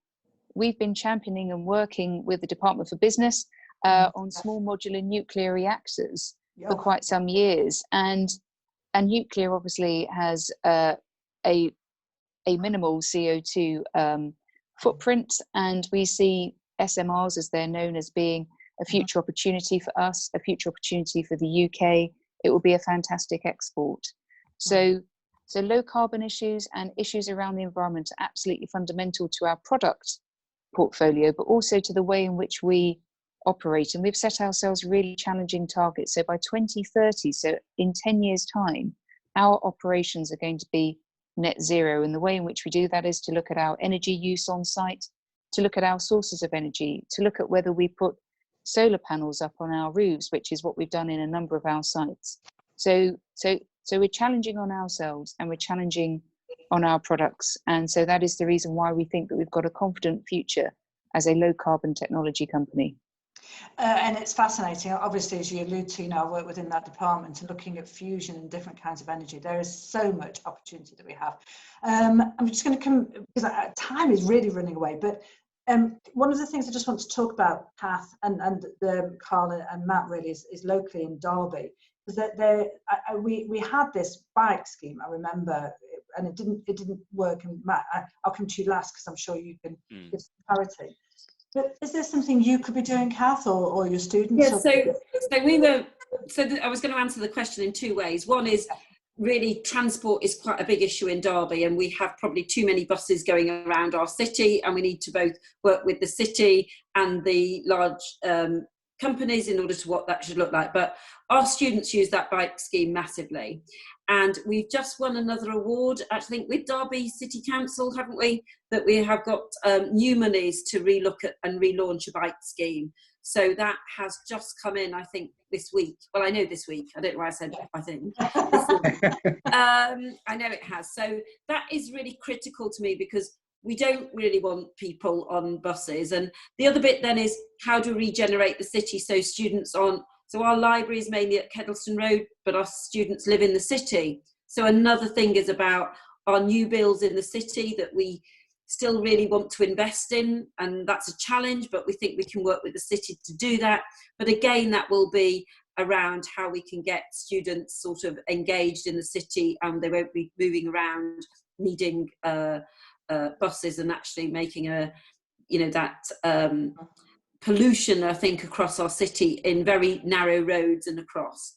we've been championing and working with the Department for Business on small modular nuclear reactors for quite some years. And nuclear obviously has a minimal CO2 footprint, and we see SMRs, as they're known, as being a future opportunity for us, a future opportunity for the UK. It will be a fantastic export. So low carbon issues and issues around the environment are absolutely fundamental to our product portfolio, but also to the way in which we operate. And we've set ourselves really challenging targets. So by 2030, so in 10 years' time, our operations are going to be net zero. And the way in which we do that is to look at our energy use on site, to look at our sources of energy, to look at whether we put solar panels up on our roofs, which is what we've done in a number of our sites. So we're challenging on ourselves, and we're challenging on our products. And so that is the reason why we think that we've got a confident future as a low carbon technology company. And it's fascinating, obviously, as you allude to, I work within that department and looking at fusion and different kinds of energy. There is so much opportunity that we have. I'm just going to come, because time is really running away, but one of the things I just want to talk about, Kath and Carl and Matt, really is locally in Derby, is that we had this bike scheme, I remember, and it didn't work. And Matt, I'll come to you last because I'm sure you can give some clarity. But is there something you could be doing, Kath, or your students? Yeah, I was going to answer the question in two ways. One is really transport is quite a big issue in Derby, and we have probably too many buses going around our city, and we need to both work with the city and the large companies in order to what that should look like. But our students use that bike scheme massively, and we've just won another award, I think, with Derby City Council, haven't we, that we have got new monies to relook at and relaunch a bike scheme. So that has just come in, I think, this week. Well, I know this week. I don't know why I said I think. I know it has. So that is really critical to me, because we don't really want people on buses. And the other bit then is, how do we regenerate the city so students aren't... So our library is mainly at Kedleston Road, but our students live in the city. So another thing is about our new builds in the city that we still really want to invest in, and that's a challenge, but we think we can work with the city to do that. But again, that will be around how we can get students sort of engaged in the city, and they won't be moving around needing buses, and actually making a, pollution, I think, across our city in very narrow roads and across.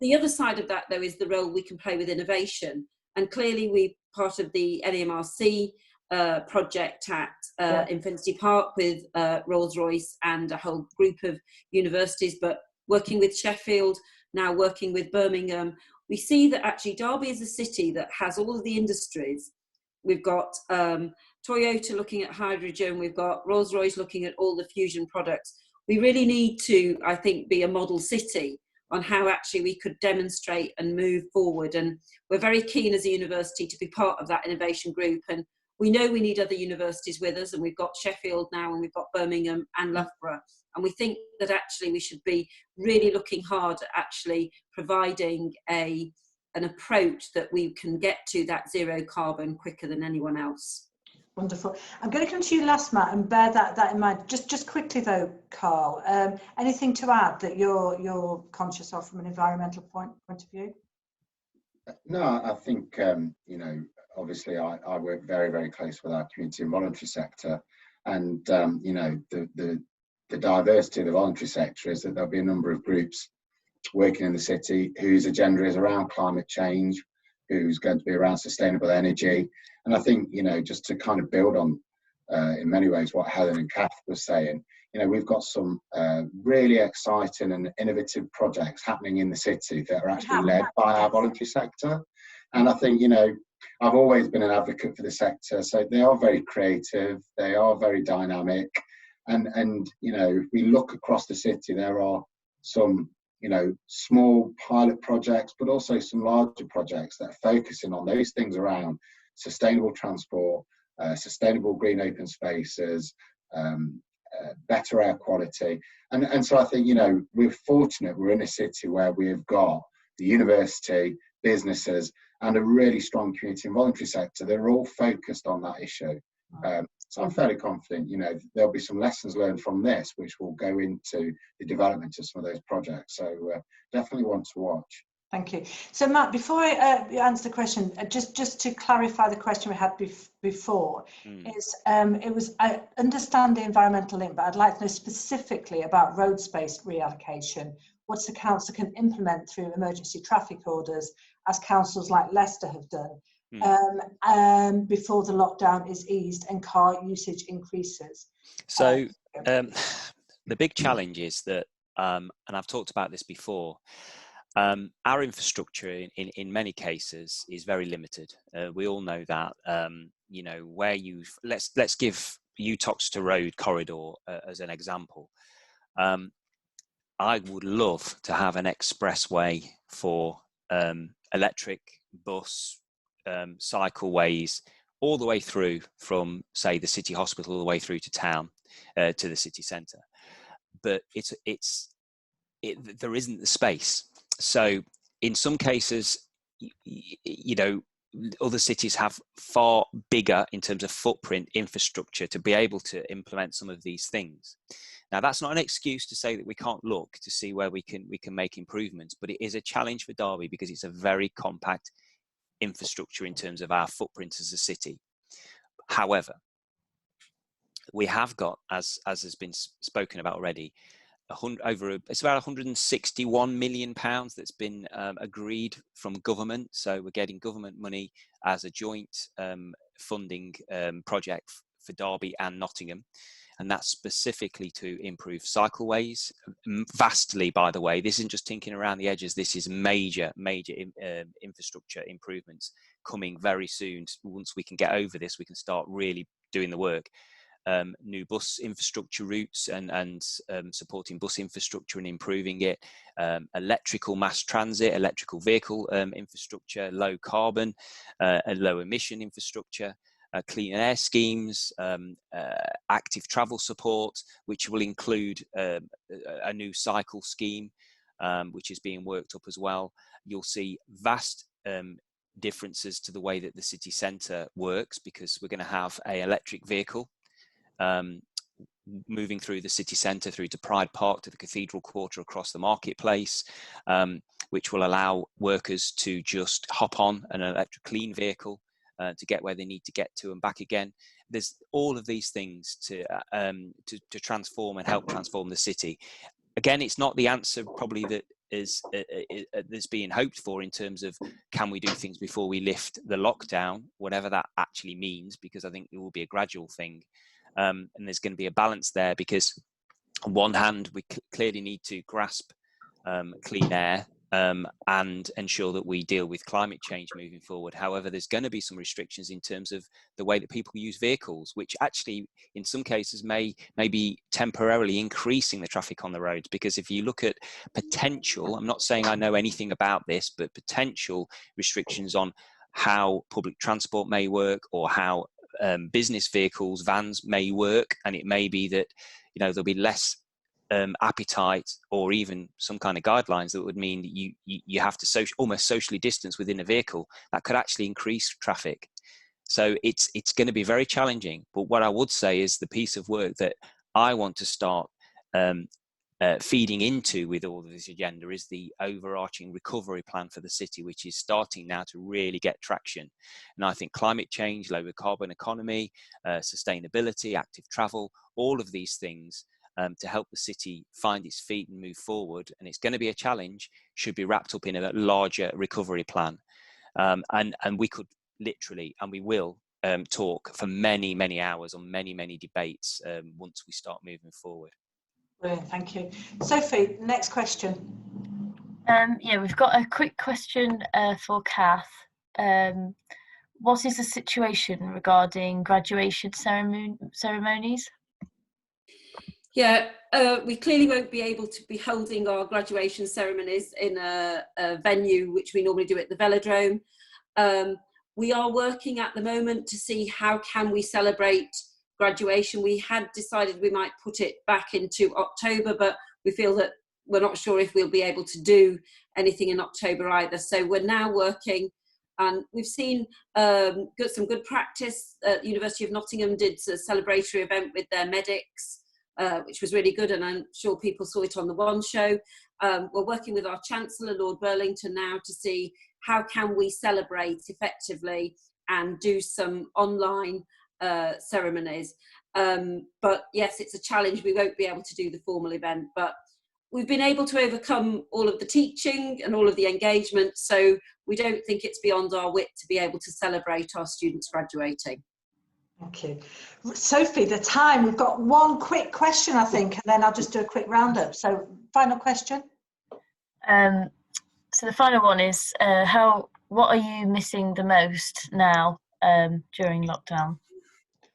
The other side of that, though, is the role we can play with innovation. And clearly we're part of the NEMRC project at Infinity Park with Rolls-Royce and a whole group of universities, but working with Sheffield, now working with Birmingham. We see that actually Derby is a city that has all of the industries. We've got Toyota looking at hydrogen, we've got Rolls-Royce looking at all the fusion products. We really need to, I think, be a model city on how actually we could demonstrate and move forward. And we're very keen as a university to be part of that innovation group. And we know we need other universities with us, and we've got Sheffield now, and we've got Birmingham and Loughborough. And we think that actually we should be really looking hard at actually providing an approach that we can get to that zero carbon quicker than anyone else. Wonderful. I'm going to come to you last, Matt, and bear that in mind. Just quickly though, Carl, anything to add that you're conscious of from an environmental point of view? No, I think you know, obviously I work very, very close with our community and voluntary sector, and you know, the diversity of the voluntary sector is that there'll be a number of groups working in the city whose agenda is around climate change, who's going to be around sustainable energy. And I think, you know, just to kind of build on in many ways what Helen and Kath were saying, you know, we've got some really exciting and innovative projects happening in the city that are actually led by our voluntary sector. And I think, you know, I've always been an advocate for the sector. So they are very creative, they are very dynamic. And you know, if we look across the city, there are some, you know, small pilot projects, but also some larger projects that are focusing on those things around sustainable transport, sustainable green open spaces, better air quality. And so I think, you know, we're fortunate we're in a city where we've got the university, businesses, and a really strong community and voluntary sector. They're all focused on that issue. So I'm fairly confident, you know, there'll be some lessons learned from this, which will go into the development of some of those projects. So definitely one to watch. Thank you. So Matt, before I answer the question, just to clarify the question we had before, is it was, I understand the environmental link, but I'd like to know specifically about road space reallocation. What the council can implement through emergency traffic orders, as councils like Leicester have done, before the lockdown is eased and car usage increases. So the big challenge is that, and I've talked about this before, our infrastructure in many cases is very limited. We all know that. You know, where let's give Uttoxeter Road corridor as an example. I would love to have an expressway for electric bus, cycleways, all the way through from, say, the city hospital all the way through to town, to the city centre. But there isn't the space. So in some cases, you know, other cities have far bigger in terms of footprint infrastructure to be able to implement some of these things. Now, that's not an excuse to say that we can't look to see where we can make improvements, but it is a challenge for Derby because it's a very compact infrastructure in terms of our footprint as a city. However, we have got, as has been spoken about already, it's about £161 million that's been agreed from government. So we're getting government money as a joint funding project for Derby and Nottingham. And that's specifically to improve cycleways vastly, by the way. This isn't just tinkering around the edges. This is major infrastructure improvements coming very soon. Once we can get over this, we can start really doing the work. New bus infrastructure routes and supporting bus infrastructure and improving it, electrical mass transit, electrical vehicle infrastructure, low carbon and low emission infrastructure, clean air schemes, active travel support, which will include a new cycle scheme, which is being worked up as well. You'll see vast differences to the way that the city centre works, because we're going to have an electric vehicle moving through the city centre, through to Pride Park, to the Cathedral Quarter, across the marketplace, which will allow workers to just hop on an electric clean vehicle to get where they need to get to and back again. there's all of these things to transform and help transform the city. Again, it's not the answer probably that is that's being hoped for in terms of can we do things before we lift the lockdown, whatever that actually means, because I think it will be a gradual thing, and there's going to be a balance there, because on one hand we clearly need to grasp clean air and ensure that we deal with climate change moving forward. However, there's going to be some restrictions in terms of the way that people use vehicles, which actually in some cases may be temporarily increasing the traffic on the roads. Because if you look at potential, I'm not saying I know anything about this, but potential restrictions on how public transport may work, or how business vehicles, vans may work, and it may be that, you know, there'll be less appetite, or even some kind of guidelines that would mean that you have to almost socially distance within a vehicle. That could actually increase traffic. So it's going to be very challenging. But what I would say is the piece of work that I want to start feeding into with all of this agenda is the overarching recovery plan for the city, which is starting now to really get traction. And I think climate change, lower carbon economy, sustainability, active travel, all of these things to help the city find its feet and move forward, and it's going to be a challenge, should be wrapped up in a larger recovery plan. And we could literally, and we will, talk for many hours on many debates once we start moving forward. Brilliant, thank you. Sophie, next question. Yeah, we've got a quick question for Kath. What is the situation regarding graduation ceremonies? Yeah, we clearly won't be able to be holding our graduation ceremonies in a venue which we normally do at the Velodrome. We are working at the moment to see how can we celebrate graduation. We had decided we might put it back into October, but we feel that we're not sure if we'll be able to do anything in October either. So we're now working, and we've seen some good practice. University of Nottingham did a celebratory event with their medics, which was really good, and I'm sure people saw it on the One Show. We're working with our Chancellor, Lord Burlington, now to see how can we celebrate effectively and do some online ceremonies. But yes, it's a challenge. We won't be able to do the formal event, but we've been able to overcome all of the teaching and all of the engagement, so we don't think it's beyond our wit to be able to celebrate our students graduating. Thank you. Sophie, the time, we've got one quick question, I think, and then I'll just do a quick roundup. So, final question. So the final one is, what are you missing the most now during lockdown?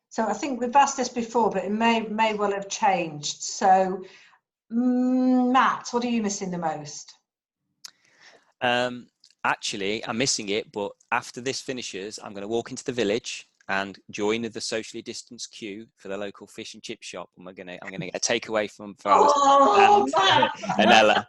So I think we've asked this before, but it may well have changed. So, Matt, what are you missing the most? Actually, I'm missing it, but after this finishes, I'm going to walk into the village and join the socially distanced queue for the local fish and chip shop, and I'm going to get a takeaway from Alice and Ella.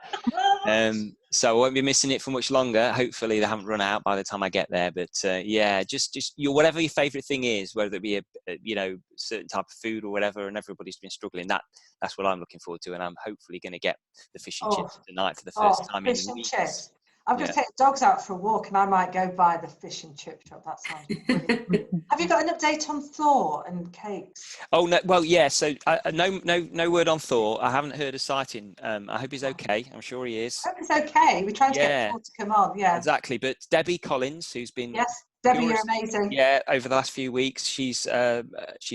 So I won't be missing it for much longer. Hopefully they haven't run out by the time I get there. But yeah, just whatever your favourite thing is, whether it be a certain type of food or whatever, and everybody's been struggling. That's what I'm looking forward to, and I'm hopefully going to get the fish and chips tonight for the first time in weeks. Chips. I'm going to take the dogs out for a walk, and I might go by the fish and chip shop. That sounds brilliant. Have you got an update on Thor and cakes? Oh no, well yeah. So no word on Thor. I haven't heard a sighting. I hope he's okay. I'm sure he is. I hope he's okay. We're trying to get Thor to come on. Yeah, exactly. But Debbie Collins, who's been Debbie, you're amazing. Yeah, over the last few weeks, she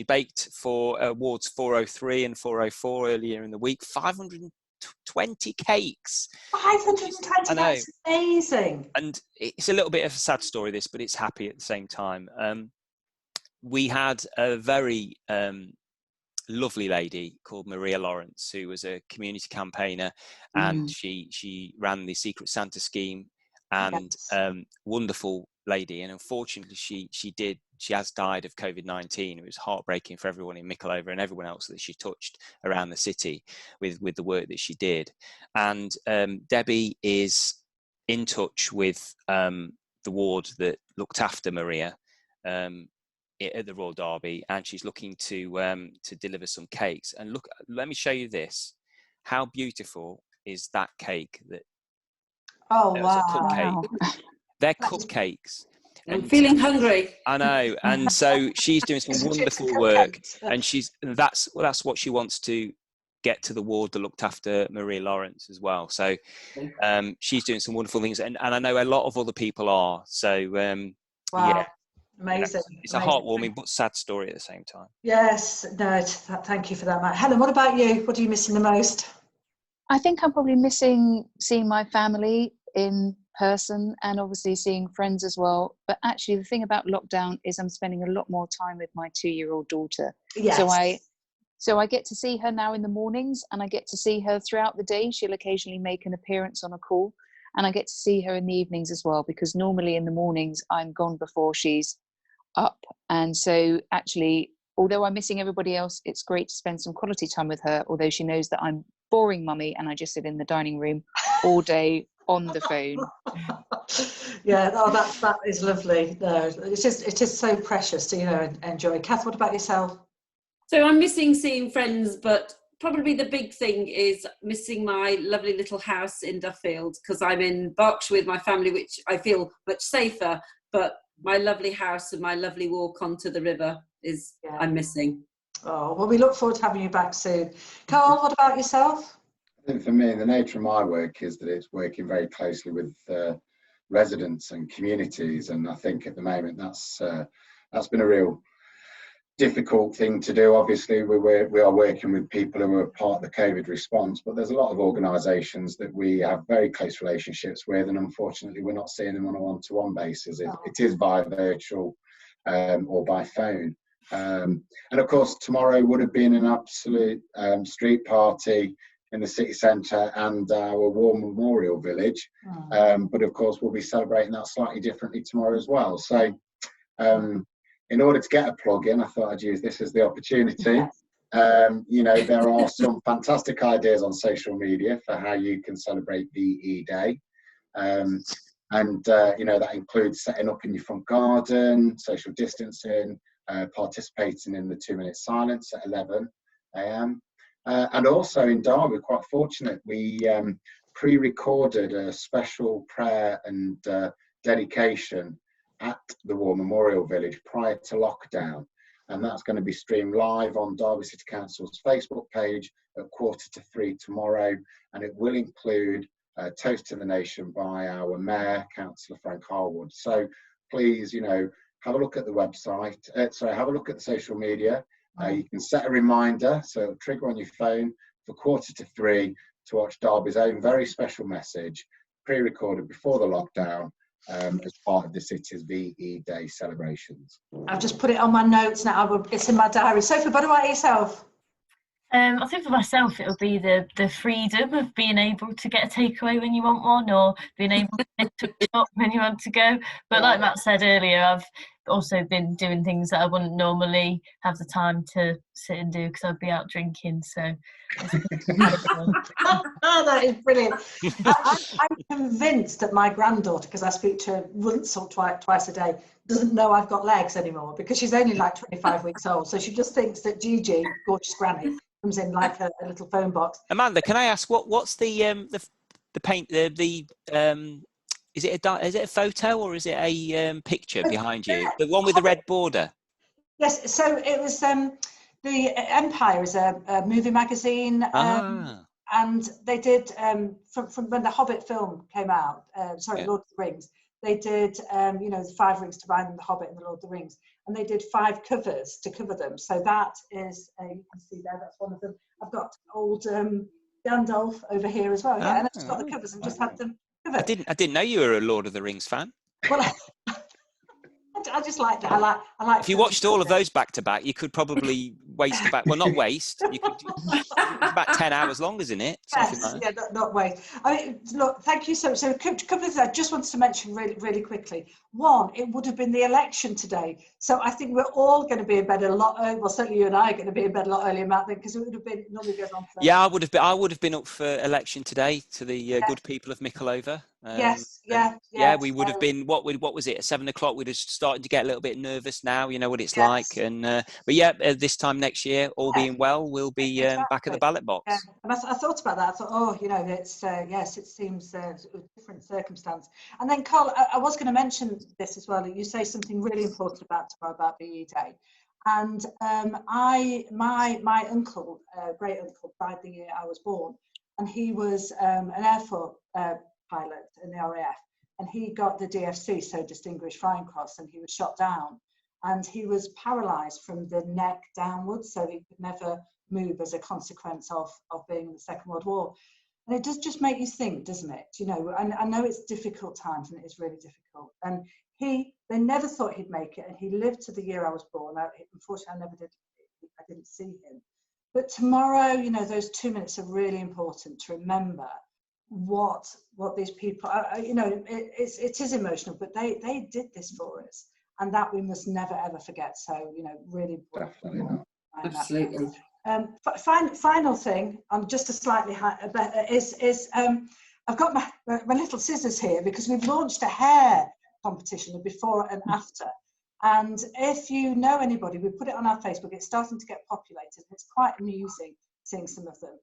baked for awards 403 and 404 earlier in the week. 520 cakes. 520, that's amazing. And it's a little bit of a sad story, this, but it's happy at the same time. We had a very lovely lady called Maria Lawrence, who was a community campaigner, and she ran the Secret Santa scheme, and wonderful lady. And unfortunately, she has died of COVID-19. It was heartbreaking for everyone in Mickleover and everyone else that she touched around the city with the work that she did. And Debbie is in touch with the ward that looked after Maria at the Royal Derby, and she's looking to deliver some cakes. And look, let me show you this. How beautiful is that cake? That wow! A cupcake. They're cupcakes. I'm feeling hungry. I know, and so she's doing some wonderful work, and that's what she wants to get to the ward that looked after Marie Lawrence as well. So she's doing some wonderful things, and I know a lot of other people are. So wow. yeah, Amazing. It's a heartwarming but sad story at the same time. Yes, no, thank you for that, Matt. Helen, what about you? What are you missing the most? I think I'm probably missing seeing my family in person and obviously seeing friends as well. But actually, the thing about lockdown is I'm spending a lot more time with my 2-year-old daughter. Yes. So I get to see her now in the mornings, and I get to see her throughout the day. She'll occasionally make an appearance on a call, and I get to see her in the evenings as well, because normally in the mornings I'm gone before she's up. And so actually, although I'm missing everybody else, it's great to spend some quality time with her, although she knows that I'm boring mummy and I just sit in the dining room all day on the phone. Yeah, oh, that is lovely. No, it's just so precious to enjoy. Kath, what about yourself? So I'm missing seeing friends, but probably the big thing is missing my lovely little house in Duffield, because I'm in Berkshire with my family, which I feel much safer, but my lovely house and my lovely walk onto the river I'm missing. Oh, well, we look forward to having you back soon. Carl, what about yourself? I think for me, the nature of my work is that it's working very closely with residents and communities, and I think at the moment that's been a real difficult thing to do. Obviously, we are working with people who are part of the COVID response, but there's a lot of organisations that we have very close relationships with, and unfortunately we're not seeing them on a one-to-one basis. It is via virtual or by phone. And of course, tomorrow would have been an absolute street party in the city centre and our War Memorial Village. But of course, we'll be celebrating that slightly differently tomorrow as well. So in order to get a plug in, I thought I'd use this as the opportunity. There are some fantastic ideas on social media for how you can celebrate VE Day. That includes setting up in your front garden, social distancing, participating in the 2-minute silence at 11 a.m. And also in Derby, we're quite fortunate. We pre-recorded a special prayer and dedication at the War Memorial Village prior to lockdown. And that's going to be streamed live on Derby City Council's Facebook page at 2:45 tomorrow. And it will include a Toast to the Nation by our Mayor, Councillor Frank Harwood. So please, have a look at the website. Have a look at the social media. You can set a reminder, so it'll trigger on your phone for 2:45 to watch Derby's own very special message, pre-recorded before the lockdown, as part of the city's VE Day celebrations. I've just put it on my notes now. It's in my diary. Sophie, what about yourself? I think for myself, it'll be the freedom of being able to get a takeaway when you want one, or being able to nip to the shop when you want to go. But like Matt said earlier, I've also been doing things that I wouldn't normally have the time to sit and do because I'd be out drinking. So that is brilliant. I'm convinced that my granddaughter, because I speak to her once or twice a day, doesn't know I've got legs anymore, because she's only like 25 weeks old. So she just thinks that Gigi, gorgeous granny, comes in like a little phone box. Amanda, can I ask what's the paint is it a photo or is it a picture behind you? The one with the red border. Yes. So it was the Empire is a movie magazine, and they did from when the Hobbit film came out. Lord of the Rings. They did the 5 rings to bind them, the Hobbit and the Lord of the Rings, and they did 5 covers to cover them. So that is you can see there. That's one of them. I've got old Gandalf over here as well. Yeah, and I've just got the covers and just had them covered. I didn't know you were a Lord of the Rings fan. Well, I just like that. I like. If you watched all of those back to back, you could probably waste about. Well, not waste. You could it's about 10 hours long, isn't it? Yes, like yeah, not waste. I mean, look, thank you so much. So a couple of things I just wanted to mention really quickly. One, it would have been the election today, so I think we're all going to be in bed a lot early. Well, certainly you and I are going to be in bed a lot earlier, Matt, because it would have been normally goes on. Yeah, I would have been up for election today to the good people of Mickleover. Yes, we would have been, what was it, at 7 o'clock? We'd have started to get a little bit nervous now, you know what it's like. And but yeah, this time next year, all being well, we'll be back at the ballot box. Yeah. And I thought about that. I thought, oh, you know, it's yes, it seems a different circumstance. And then, Carl, I was going to mention this as well. You say something really important about tomorrow, about BE Day. And my uncle, great uncle, died the year I was born, and he was an Air Force pilot in the RAF, and he got the DFC, so Distinguished Flying Cross, and he was shot down, and he was paralysed from the neck downwards, so he could never move as a consequence of being in the Second World War. And it does just make you think, doesn't it? You know, and I know it's difficult times, and it is really difficult. And they never thought he'd make it, and he lived to the year I was born. Unfortunately, I didn't see him. But tomorrow, you know, those 2 minutes are really important to remember what these people are. You know, it is emotional, but they did this for us, and that we must never ever forget. So, you know, really important. Definitely not. Absolutely. Final thing, just a slightly is I've got my little scissors here, because we've launched a hair competition, a before and after. And if you know anybody, we put it on our Facebook. It's starting to get populated, and it's quite amusing seeing some of them.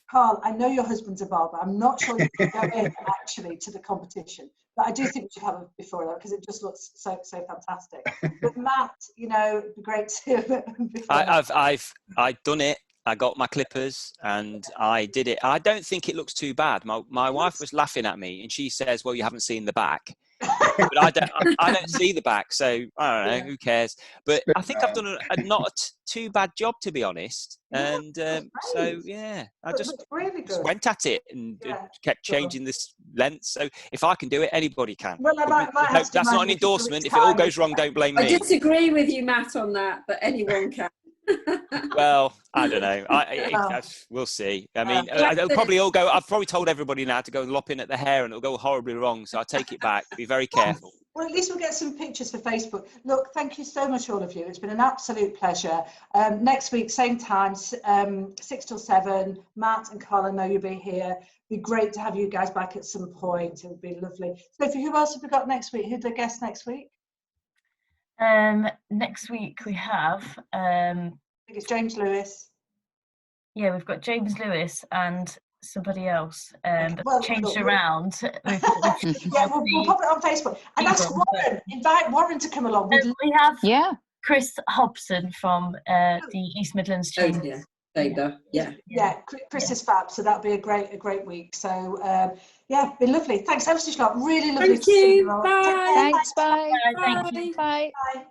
Carl, I know your husband's a barber. I'm not sure you can go in actually to the competition, but I do think we should have a before that, because it just looks so fantastic. But Matt, you know, it'd be great to. I've done it. I got my clippers and I did it. I don't think it looks too bad. My wife was laughing at me, and she says, "Well, you haven't seen the back." But I don't see the back, so I don't know. Who cares? But I think I've done a not too bad job, to be honest. And so yeah, I just went at it and kept changing this length. So if I can do it, anybody can. Well, that's not an endorsement. If it all goes wrong, don't blame me. I disagree with you, Matt, on that, but anyone can. Well, I don't know. We'll see. I mean, they'll probably all go. I've probably told everybody now to go lopping at the hair, and it'll go horribly wrong. So I'll take it back. Be very careful. Well, at least we'll get some pictures for Facebook. Look, thank you so much, all of you. It's been an absolute pleasure. Next week, same time, 6 till 7. Matt and Carl, I know you'll be here. It'd be great to have you guys back at some point. It would be lovely. Sophie, who else have we got next week? Who's the guest next week? Next week we have I think it's James Lewis. Yeah, we've got James Lewis and somebody else, but well, changed around. Yeah, we'll pop it on Facebook and ask Warren. Invite Warren to come along. We have Chris Hobson from the East Midlands Chamber. Yeah, Chris is fab, so that'll be a great week. So yeah, be lovely. Thanks ever so much. Really lovely. Thank you. Bye. Thanks. Bye. Thank you. Bye. Bye.